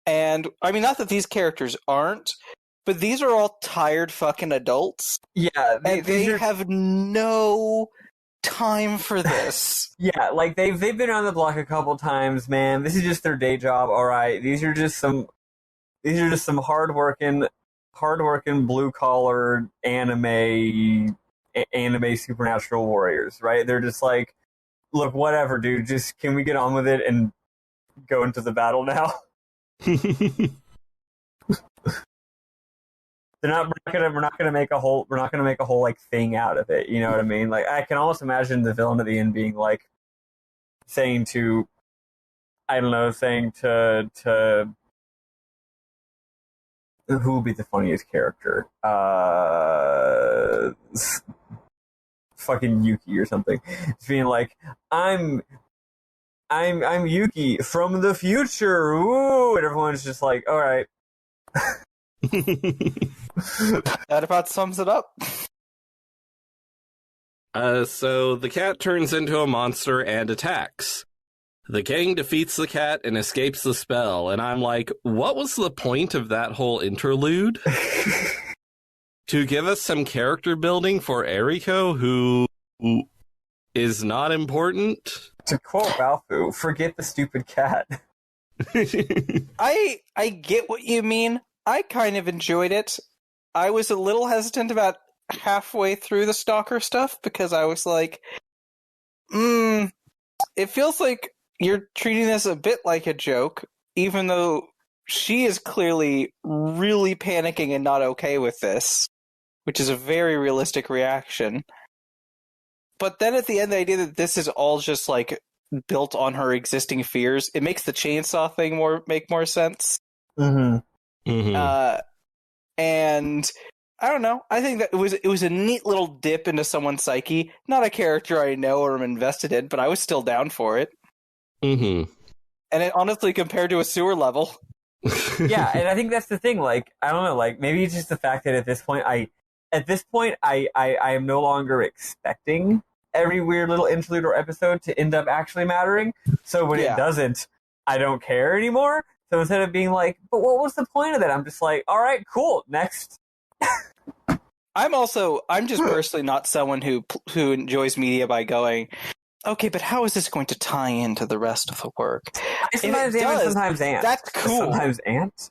And I mean, not that these characters aren't, but these are all tired fucking adults. Yeah, they have no time for this. Yeah, like they've been on the block a couple times, man. This is just their day job. All right, these are just some hardworking blue collar anime supernatural warriors, right? They're just like, look, whatever, dude, just can we get on with it and go into the battle now? We're not gonna make a whole like thing out of it, you know what I mean? Like, I can almost imagine the villain at the end being like saying to who would be the funniest character? Fucking Yuki or something. It's being like, I'm Yuki from the future. Ooh, and everyone's just like, all right. That about sums it up. So the cat turns into a monster and attacks. The gang defeats the cat and escapes the spell, and I'm like, what was the point of that whole interlude? To give us some character building for Eriko, who is not important? To quote Balfu, forget the stupid cat. I get what you mean. I kind of enjoyed it. I was a little hesitant about halfway through the stalker stuff, because I was like, it feels like you're treating this a bit like a joke, even though she is clearly really panicking and not okay with this, which is a very realistic reaction. But then at the end, the idea that this is all just like built on her existing fears, it makes the chainsaw thing make more sense. Mm-hmm. Mm-hmm. And I don't know. I think that it was a neat little dip into someone's psyche. Not a character I know or am invested in, but I was still down for it. Mm-hmm. And it honestly compared to a sewer level. Yeah, and I think that's the thing. Like, I don't know. Like, maybe it's just the fact that at this point, at this point, I am no longer expecting every weird little interlude or episode to end up actually mattering. So when it doesn't, I don't care anymore. So instead of being like, but what was the point of that? I'm just like, all right, cool, next. I'm just personally not someone who enjoys media by going, okay, but how is this going to tie into the rest of the work? Sometimes and sometimes ant. That's cool. Sometimes ant.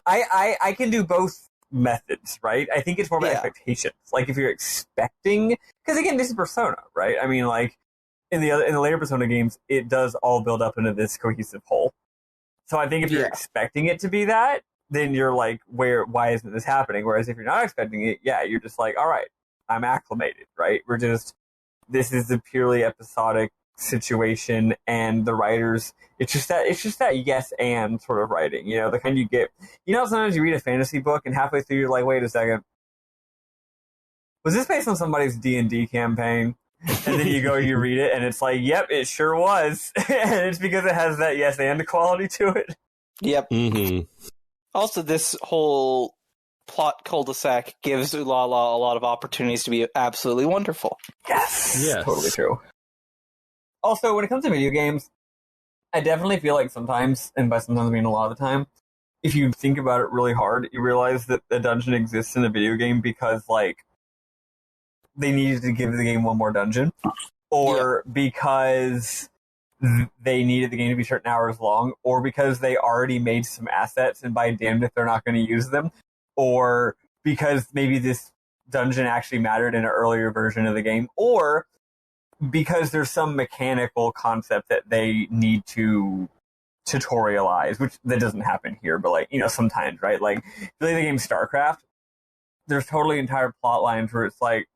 I can do both methods, right? I think it's more about expectations. Like if you're expecting, because again, this is Persona, right? I mean, like in the later Persona games, it does all build up into this cohesive whole. So I think if you're expecting it to be that, then you're like, why isn't this happening? Whereas if you're not expecting it, you're just like, all right, I'm acclimated, right? This is a purely episodic situation, and the writers, it's just that yes and sort of writing, the kind you get. Sometimes you read a fantasy book and halfway through you're like, wait a second, was this based on somebody's D&D campaign? And then you read it, and it's like, yep, it sure was. And it's because it has that yes and quality to it. Yep. Mm-hmm. Also, this whole plot cul-de-sac gives Ulala a lot of opportunities to be absolutely wonderful. Yes. Totally true. Also, when it comes to video games, I definitely feel like sometimes, and by sometimes I mean a lot of the time, if you think about it really hard, you realize that the dungeon exists in a video game because, like, they needed to give the game one more dungeon, or because they needed the game to be certain hours long, or because they already made some assets and by damned if they're not going to use them, or because maybe this dungeon actually mattered in an earlier version of the game, or because there's some mechanical concept that they need to tutorialize, which that doesn't happen here, but like, sometimes, right? Like, play the game StarCraft, there's totally entire plot lines where it's like,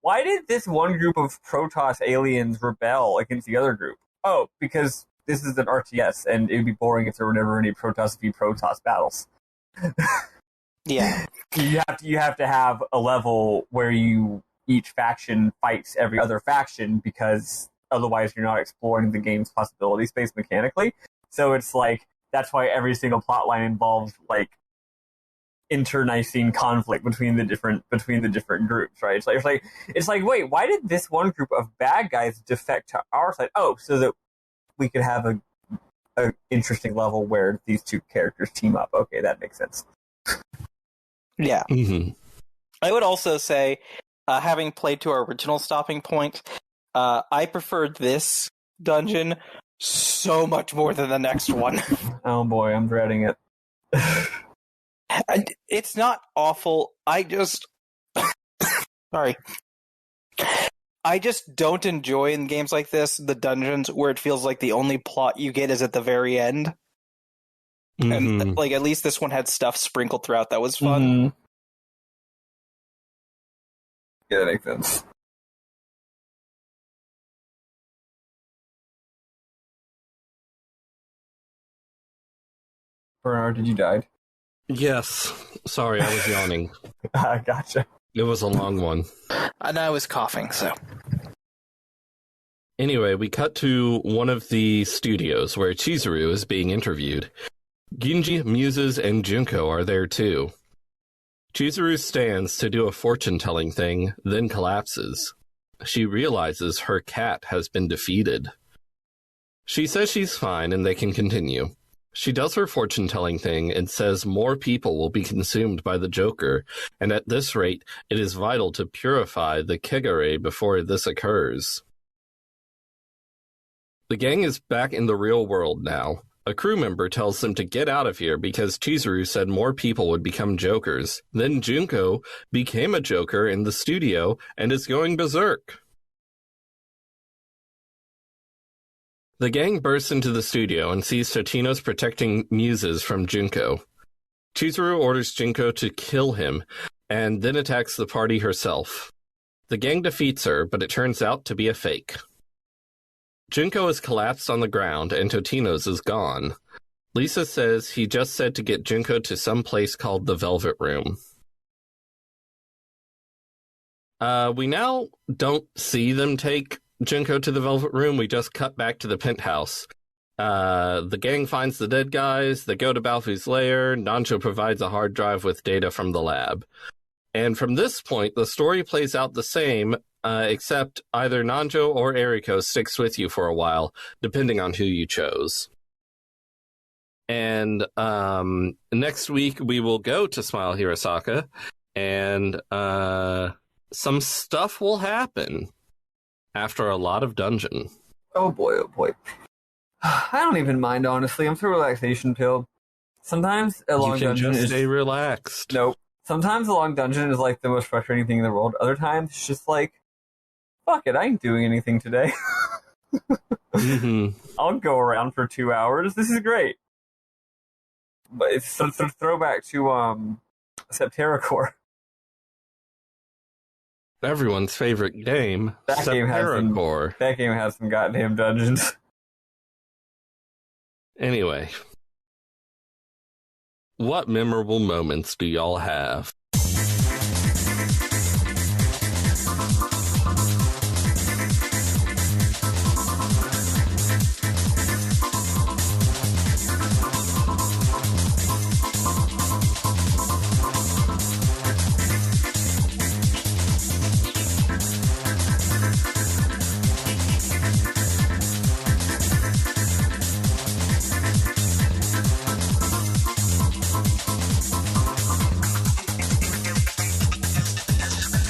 why did this one group of Protoss aliens rebel against the other group? Oh, because this is an RTS, and it would be boring if there were never any Protoss v Protoss battles. Yeah. You have to have a level where each faction fights every other faction, because otherwise you're not exploring the game's possibility space mechanically. So it's like, that's why every single plot line involves like internecine conflict between the different groups, right? It's like, wait, why did this one group of bad guys defect to our side? Oh, so that we could have a interesting level where these two characters team up. Okay, that makes sense. Yeah. Mm-hmm. I would also say, having played to our original stopping point, I preferred this dungeon so much more than the next one. Oh boy, I'm dreading it. It's not awful. Sorry. I just don't enjoy in games like this the dungeons where it feels like the only plot you get is at the very end. Mm-hmm. And like, at least this one had stuff sprinkled throughout that was fun. Mm-hmm. Yeah, that makes sense. Bernard, did you die? Yes. Sorry, I was yawning. Gotcha. It was a long one. And I was coughing, so. Anyway, we cut to one of the studios where Chizuru is being interviewed. Ginji, Muses, and Junko are there too. Chizuru stands to do a fortune-telling thing, then collapses. She realizes her cat has been defeated. She says she's fine and they can continue. She does her fortune-telling thing and says more people will be consumed by the Joker, and at this rate, it is vital to purify the Kegare before this occurs. The gang is back in the real world now. A crew member tells them to get out of here because Chizuru said more people would become Jokers. Then Junko became a Joker in the studio and is going berserk. The gang bursts into the studio and sees Totino's protecting Muses from Junko. Chizuru orders Junko to kill him, and then attacks the party herself. The gang defeats her, but it turns out to be a fake. Junko is collapsed on the ground, and Totino's is gone. Lisa says he just said to get Junko to some place called the Velvet Room. We now don't see them take Junko to the Velvet Room. We just cut back to the penthouse. The gang finds the dead guys. They go to Balfu's lair. Nanjo provides a hard drive with data from the lab. And from this point, the story plays out the same, except either Nanjo or Eriko sticks with you for a while, depending on who you chose. And next week, we will go to Smile Hirosaka, and some stuff will happen after a lot of dungeon. Oh boy, oh boy. I don't even mind, honestly. I'm through a relaxation pill. Sometimes a long dungeon just is... stay relaxed. Nope. Sometimes a long dungeon is like the most frustrating thing in the world. Other times, it's just like, fuck it, I ain't doing anything today. I'll go around for 2 hours. This is great. But it's a throwback to Septerracore. Everyone's favorite game, Septerracore. That game has some goddamn dungeons. Anyway, what memorable moments do y'all have?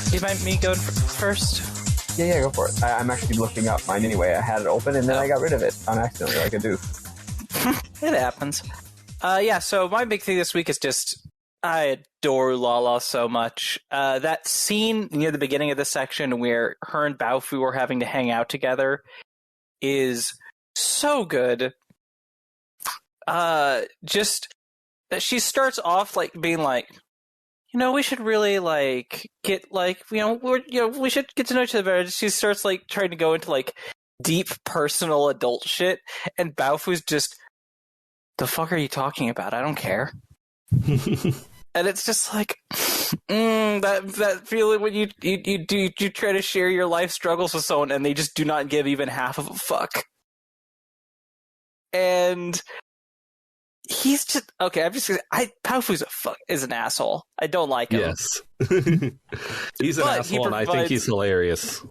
Do you mind me going first? Yeah, go for it. I'm actually looking up mine anyway. I had it open and then I got rid of it on accident, like I do. It happens. Yeah, so my big thing this week is just, I adore Lala so much. That scene near the beginning of this section where her and Baofu are having to hang out together is so good. Just, she starts off like being like, we should really get we should get to know each other better. She starts like trying to go into like deep personal adult shit, and Baofu's just, the fuck are you talking about? I don't care. And it's just like that feeling when you try to share your life struggles with someone and they just do not give even half of a fuck. And he's just okay. I'm just Baofu's is an asshole. I don't like him. Yes, he's an asshole, and I think he's hilarious.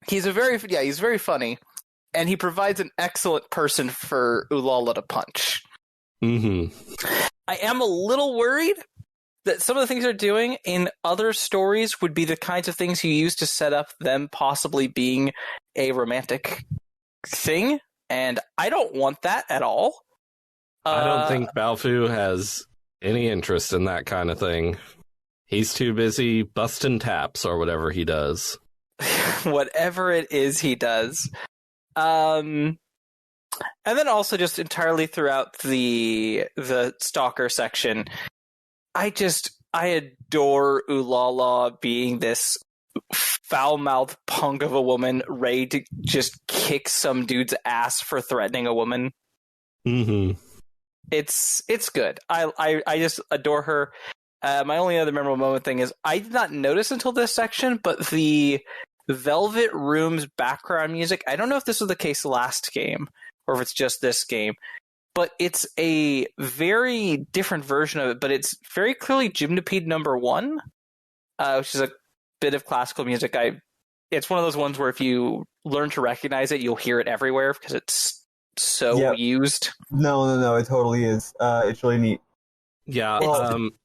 He's very funny, and he provides an excellent person for Ulala to punch. I am a little worried that some of the things they're doing in other stories would be the kinds of things you use to set up them possibly being a romantic thing, and I don't want that at all. I don't think Baofu has any interest in that kind of thing. He's too busy busting taps or whatever he does. Whatever it is he does. And then also just entirely throughout the stalker section, I adore Ulala being this foul-mouthed punk of a woman ready to just kick some dude's ass for threatening a woman. It's good. I just adore her. My only other memorable moment thing is I did not notice until this section, but the Velvet Room's background music, I don't know if this was the case last game or if it's just this game, but it's a very different version of it, but it's very clearly Gymnopede #1, which is a bit of classical music. It's one of those ones where if you learn to recognize it, you'll hear it everywhere because it's so used. No, it totally is. It's really neat. Yeah,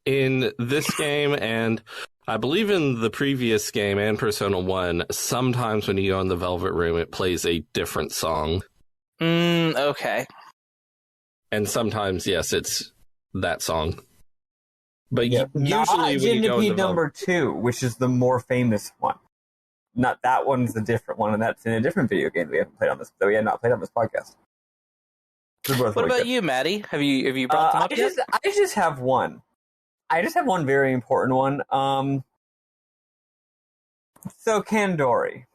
in this game, and I believe in the previous game and Persona 1, sometimes when you go in the Velvet Room, it plays a different song. Okay. And sometimes, yes, it's that song. But usually when you go into #2, which is the more famous one. Not that one's the different one, and that's in a different video game we haven't played on this, that we had not played on this podcast. What about you, Maddie? Have you brought them up yet? I just have one. I just have one very important one. So Kandori,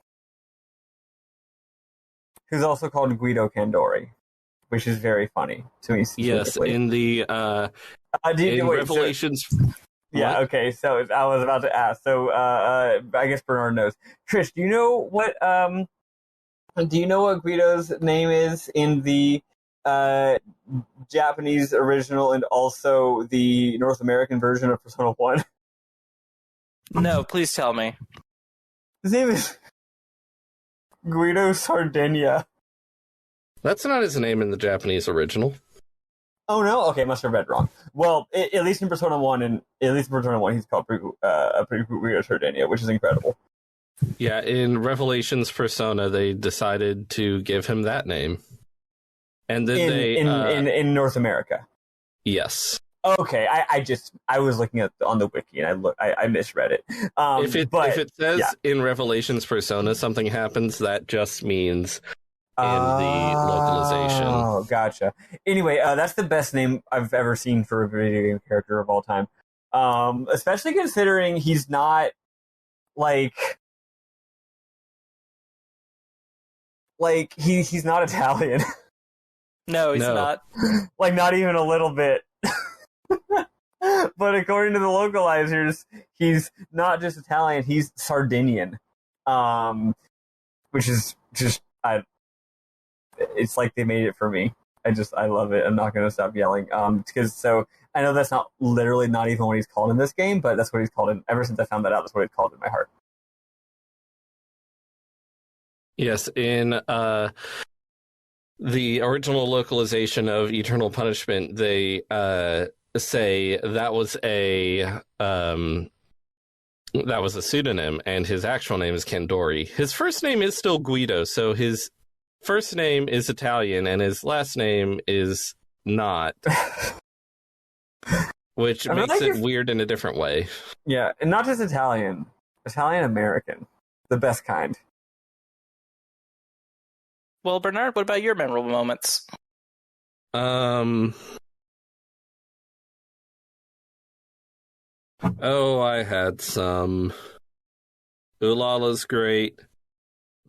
who's also called Guido Kandori, which is very funny to me. Yes, in the Revelations. Yeah. Okay. So I was about to ask. So I guess Bernard knows. Trish, do you know what Guido's name is in the Japanese original and also the North American version of Persona 1? No, please tell me. His name is Guido Sardinia. That's not his name in the Japanese original. Oh no! Okay, must have read wrong. Well, at least in Persona 1, he's called Guido Sardinia, which is incredible. Yeah, in Revelations Persona, they decided to give him that name, and then in North America. Yes. Okay, I was looking on the wiki and I misread it. If it says in Revelations Persona something happens, that just means in the localization. Oh, gotcha. Anyway, that's the best name I've ever seen for a video game character of all time. Especially considering he's not he's not Italian. No, he's not. Like, not even a little bit. But according to the localizers, he's not just Italian, he's Sardinian. Which is just, it's like they made it for me. I love it. I'm not going to stop yelling. Because I know that's not even what he's called in this game, but that's what he's called ever since I found that out, that's what he's called in my heart. Yes, in the original localization of Eternal Punishment, they say that was a pseudonym, and his actual name is Kandori. His first name is still Guido, so his first name is Italian, and his last name is not, which makes it weird in a different way. Yeah, and not just Italian American, the best kind. Well, Bernard, what about your memorable moments? Oh, I had some. Ulala's great.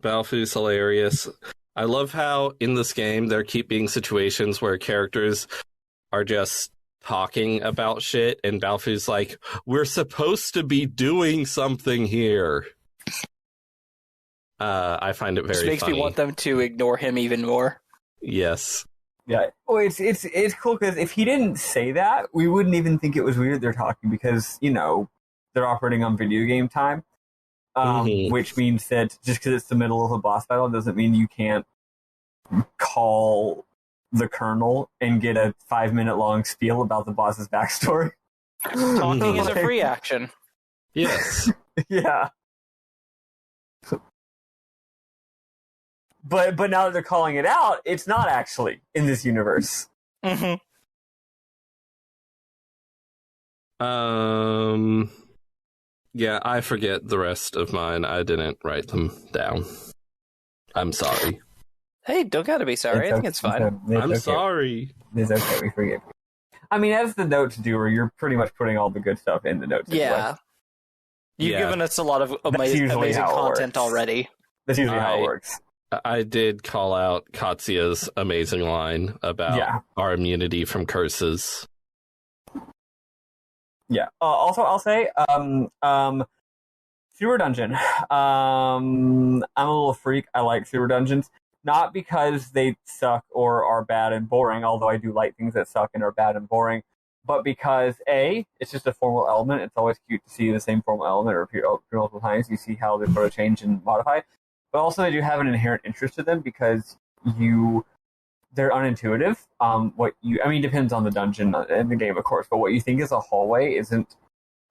Balfu's hilarious. I love how in this game there keep being situations where characters are just talking about shit, and Balfu's like, "We're supposed to be doing something here." I find it very funny. Just makes me want them to ignore him even more. Yes. Yeah. Well, it's cool because if he didn't say that, we wouldn't even think it was weird they're talking because, they're operating on video game time. Which means that just because it's the middle of a boss battle doesn't mean you can't call the colonel and get a 5-minute long spiel about the boss's backstory. Talking is a free action. Yes. Yeah. But now that they're calling it out, it's not actually in this universe. Mm-hmm. Yeah, I forget the rest of mine. I didn't write them down. I'm sorry. Hey, don't gotta be sorry. I think it's fine. I'm sorry. It's okay. We forgive you. I mean, as the notes doer, you're pretty much putting all the good stuff in the notes. Yeah. Anyway. You've given us a lot of amazing content already. That's usually how it works. I did call out Katsuya's amazing line about our immunity from curses. Yeah. Also, I'll say, sewer dungeon. I'm a little freak. I like sewer dungeons. Not because they suck or are bad and boring, although I do like things that suck and are bad and boring, but because, A, it's just a formal element. It's always cute to see the same formal element repeat multiple times. You see how they sort of change and modify. But also they do have an inherent interest to them because they're unintuitive. Depends on the dungeon and the game, of course, but what you think is a hallway isn't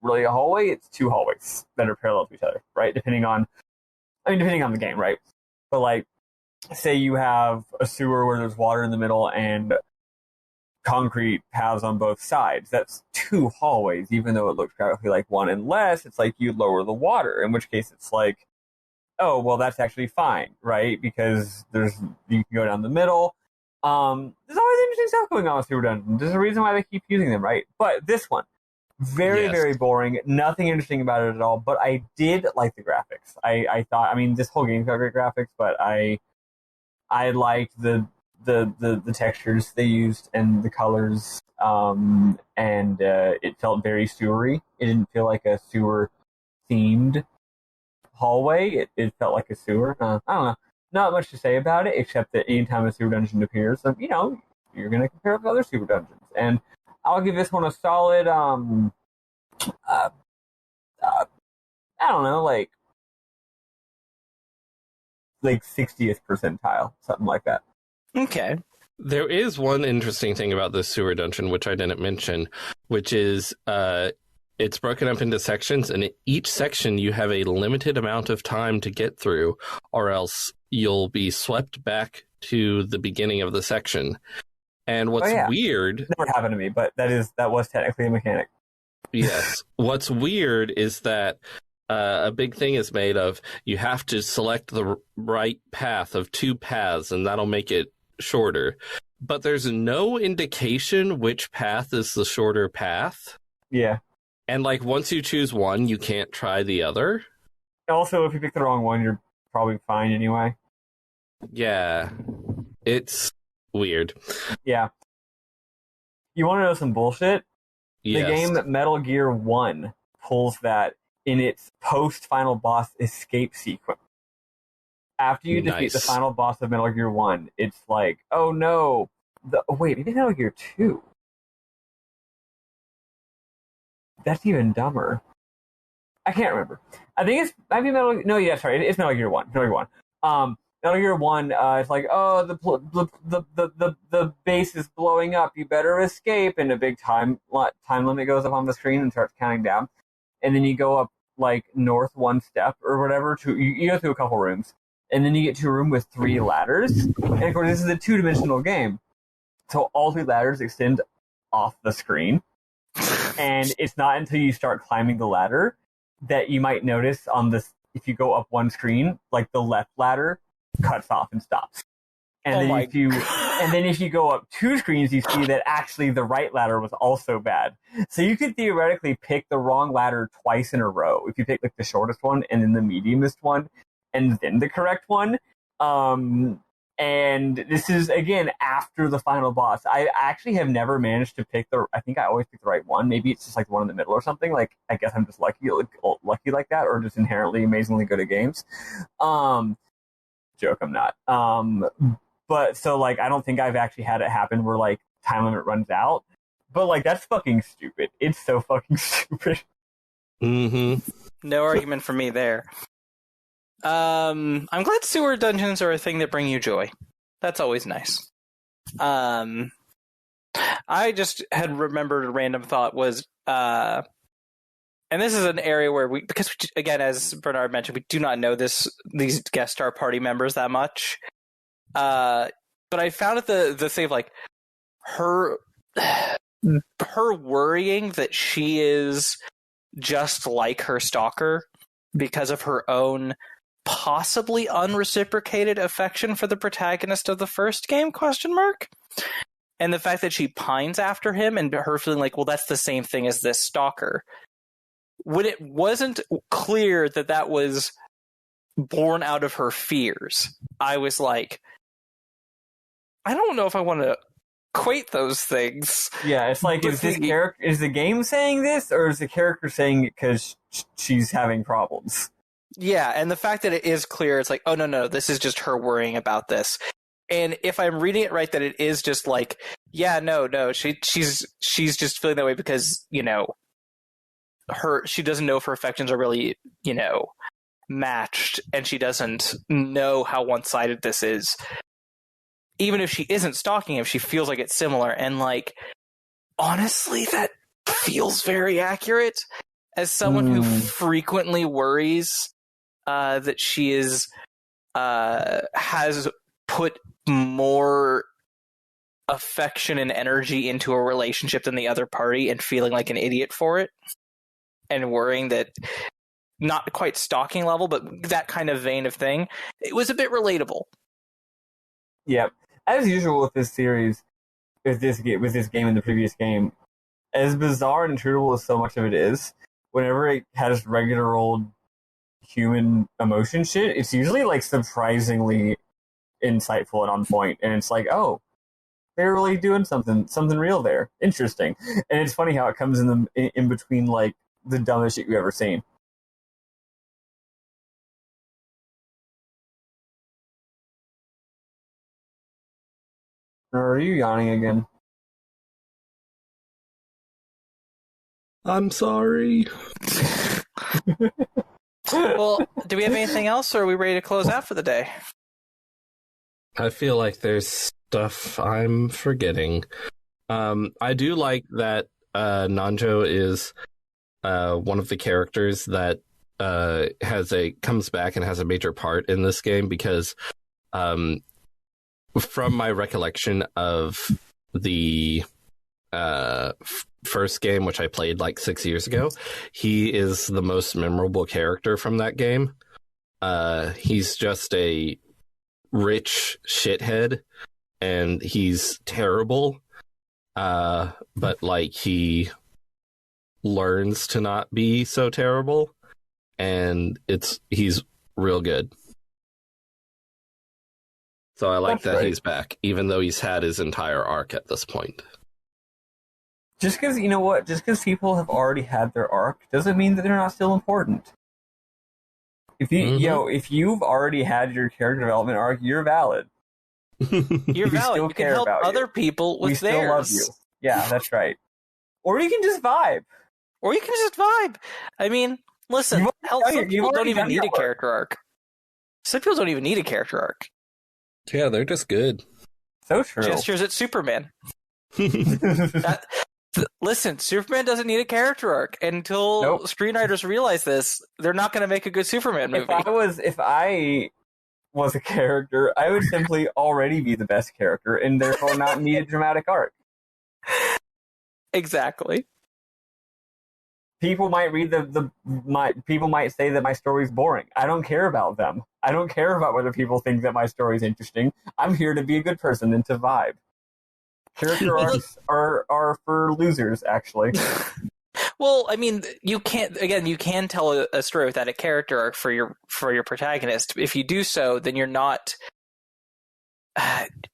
really a hallway. It's two hallways that are parallel to each other, right? Depending on the game, right? But like, say you have a sewer where there's water in the middle and concrete paths on both sides. That's two hallways, even though it looks graphically like one, unless it's like you lower the water, in which case it's like, oh, well, that's actually fine, right? Because you can go down the middle. There's always interesting stuff going on with sewer dungeons. There's a reason why they keep using them, right? But this one, very boring. Nothing interesting about it at all. But I did like the graphics. I thought, this whole game's got great graphics, but I liked the textures they used and the colors. And it felt very sewery. It didn't feel like a sewer themed hallway. It felt like a sewer. I don't know. Not much to say about it, except that anytime a sewer dungeon appears, you're going to compare it with other sewer dungeons. And I'll give this one a solid I don't know, like 60th percentile, something like that. Okay. There is one interesting thing about this sewer dungeon, which I didn't mention, which is it's broken up into sections, and in each section you have a limited amount of time to get through, or else you'll be swept back to the beginning of the section. And what's weird... Never happened to me, but that was technically a mechanic. Yes. What's weird is that a big thing is made of you have to select the right path of two paths, and that'll make it shorter. But there's no indication which path is the shorter path. Yeah. And like once you choose one, you can't try the other. Also, if you pick the wrong one, you're probably fine anyway. Yeah. It's weird. Yeah. You want to know some bullshit? Yes. The game Metal Gear 1 pulls that in its post-final boss escape sequence. After you defeat the final boss of Metal Gear 1, it's like, oh no. Wait, maybe Metal Gear 2? That's even dumber. I can't remember. I think it's maybe Metal... No, yeah, sorry. It's Metal Gear 1. Metal Gear 1. Metal Gear 1, it's like, oh, the base is blowing up. You better escape. And a big time limit goes up on the screen and starts counting down. And then you go up, like, north one step or whatever. You go through a couple rooms. And then you get to a room with 3 ladders. And, of course, this is a 2-dimensional game. So all 3 ladders extend off the screen. And it's not until you start climbing the ladder that you might notice on this, if you go up one screen, like the left ladder cuts off and stops. And then if you go up 2 screens, you see that actually the right ladder was also bad. So you could theoretically pick the wrong ladder twice in a row. If you pick like the shortest one and then the mediumest one and then the correct one. And this is, again, after the final boss. I actually have never managed to pick I think I always pick the right one. Maybe it's just like the one in the middle or something. Like, I guess I'm just lucky like that, or just inherently amazingly good at games. Joke, I'm not. But so, like, I don't think I've actually had it happen where, like, time limit runs out. But, like, that's fucking stupid. It's so fucking stupid. Mm-hmm. No argument for me there. I'm glad sewer dungeons are a thing that bring you joy. That's always nice. I just had remembered a random thought was, and this is an area where because again, as Bernard mentioned, we do not know these guest star party members that much. But I found it the thing of like her worrying that she is just like her stalker because of her own possibly unreciprocated affection for the protagonist of the first game, ? And the fact that she pines after him and her feeling like, well, that's the same thing as this stalker. When it wasn't clear that was born out of her fears, I was like, I don't know if I want to equate those things. Yeah, it's like, is the game saying this, or is the character saying it because she's having problems? Yeah, and the fact that it is clear, it's like, oh, no, this is just her worrying about this. And if I'm reading it right, that it is just like, yeah, no, she's just feeling that way because, you know, she doesn't know if her affections are really, you know, matched, and she doesn't know how one-sided this is. Even if she isn't stalking him, she feels like it's similar. And, like, honestly, that feels very accurate. As someone who frequently worries that she has put more affection and energy into a relationship than the other party and feeling like an idiot for it, and worrying that, not quite stalking level, but that kind of vein of thing, it was a bit relatable. Yeah. As usual with this series, with this game and the previous game, as bizarre and intriguable as so much of it is, whenever it has regular old human emotion shit, it's usually like surprisingly insightful and on point. And it's like, oh, they're really doing something real there. Interesting. And it's funny how it comes in between like the dumbest shit you've ever seen. Or are you yawning again? I'm sorry. Well, do we have anything else, or are we ready to close out for the day? I feel like there's stuff I'm forgetting. I do like that Nanjo is one of the characters that comes back and has a major part in this game, because from my recollection of the first game, which I played like 6 years ago, he is the most memorable character from that game. He's just a rich shithead, and he's terrible, but like he learns to not be so terrible, and he's real good. So I like that he's back, even though he's had his entire arc at this point. Just because, you know what, just because people have already had their arc doesn't mean that they're not still important. If you, if you've already had your character development arc, you're valid. You're valid. You can help other people with theirs. We still love you. Yeah, that's right. Or you can just vibe. I mean, listen, some people don't even need a character arc. Some people don't even need a character arc. Yeah, they're just good. So true. Gestures at Superman. Listen, Superman doesn't need a character arc. Until screenwriters realize this, they're not going to make a good Superman movie. If I was a character, I would simply already be the best character and therefore not need a dramatic arc. Exactly. People might read people might say that my story is boring. I don't care about them. I don't care about whether people think that my story is interesting. I'm here to be a good person and to vibe. Character arcs are for losers, actually. Well, I mean, you can tell a story without a character arc for your protagonist. If you do so, then you're not.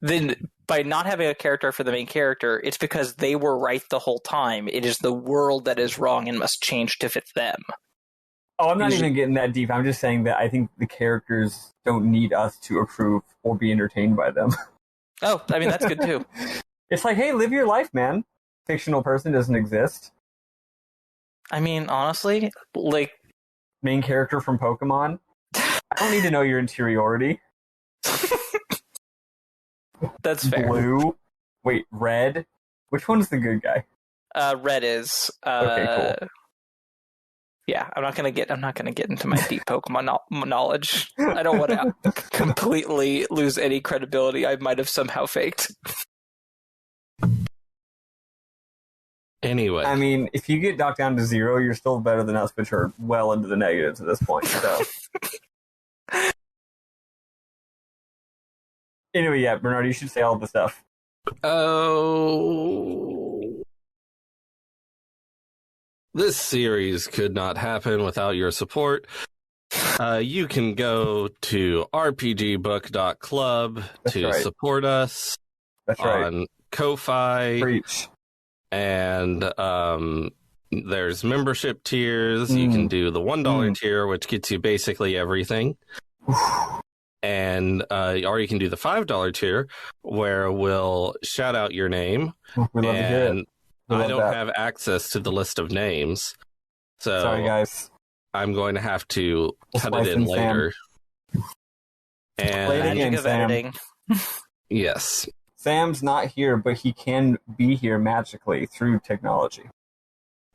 Then by not having a character for the main character, it's because they were right the whole time. It is the world that is wrong and must change to fit them. Oh, I'm not even getting that deep. I'm just saying that I think the characters don't need us to approve or be entertained by them. Oh, I mean, that's good too. It's like, hey, live your life, man. Fictional person doesn't exist. I mean, honestly, like... Main character from Pokemon? I don't need to know your interiority. That's fair. Blue? Wait, Red? Which one's the good guy? Red is. Okay, cool. Yeah, I'm not gonna get into my deep Pokemon knowledge. I don't want to completely lose any credibility I might have somehow faked. Anyway. I mean, if you get knocked down to 0, you're still better than us, which are well into the negatives at this point, so. Anyway, yeah, Bernard, you should say all the stuff. Oh. This series could not happen without your support. You can go to rpgbook.club to support us. That's on Ko-Fi. Preach. And there's membership tiers. You can do the $1 tier, which gets you basically everything. And or you can do the $5 tier, where we'll shout out your name. We love to hear it. I don't have access to the list of names, so sorry, guys. I'm going to have to cut it in later. And magic of editing. Yes. Sam's not here, but he can be here magically through technology.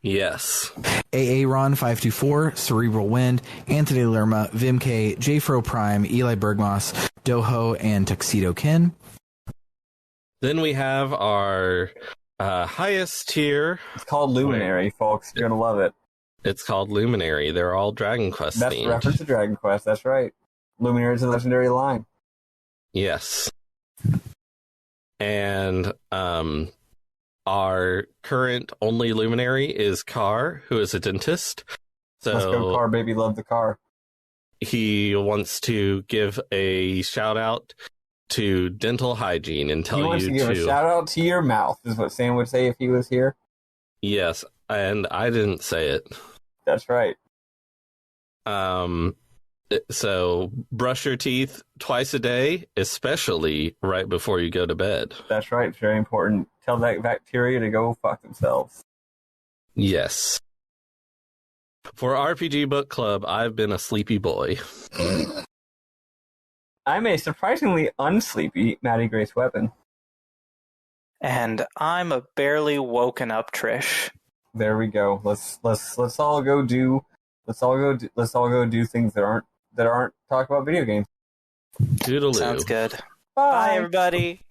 Yes. Aaron 524, Cerebral Wind, Anthony Lerma, Vimk, Jfro Prime, Eli Bergmoss, Doho, and Tuxedo Ken. Then we have our highest tier. It's called Luminary, folks. You're going to love it. It's called Luminary. They're all Dragon Quest themed. That's reference to Dragon Quest. That's right. Luminary is a legendary line. Yes. And our current only Luminary is Carr, who is a dentist. So let's go, Carr, baby. Love the car. He wants to give a shout out to dental hygiene and tell you to... He wants to give a shout out to your mouth, is what Sam would say if he was here. Yes, and I didn't say it. That's right. So brush your teeth twice a day, especially right before you go to bed. That's right. It's very important. Tell that bacteria to go fuck themselves. Yes. For RPG Book Club, I've been a sleepy boy. I'm a surprisingly unsleepy Maddie Grace Weapon. And I'm a barely woken up Trish. There we go. Let's all go do things that aren't talk about video games. Toodaloo. Sounds good. Bye, Bye everybody.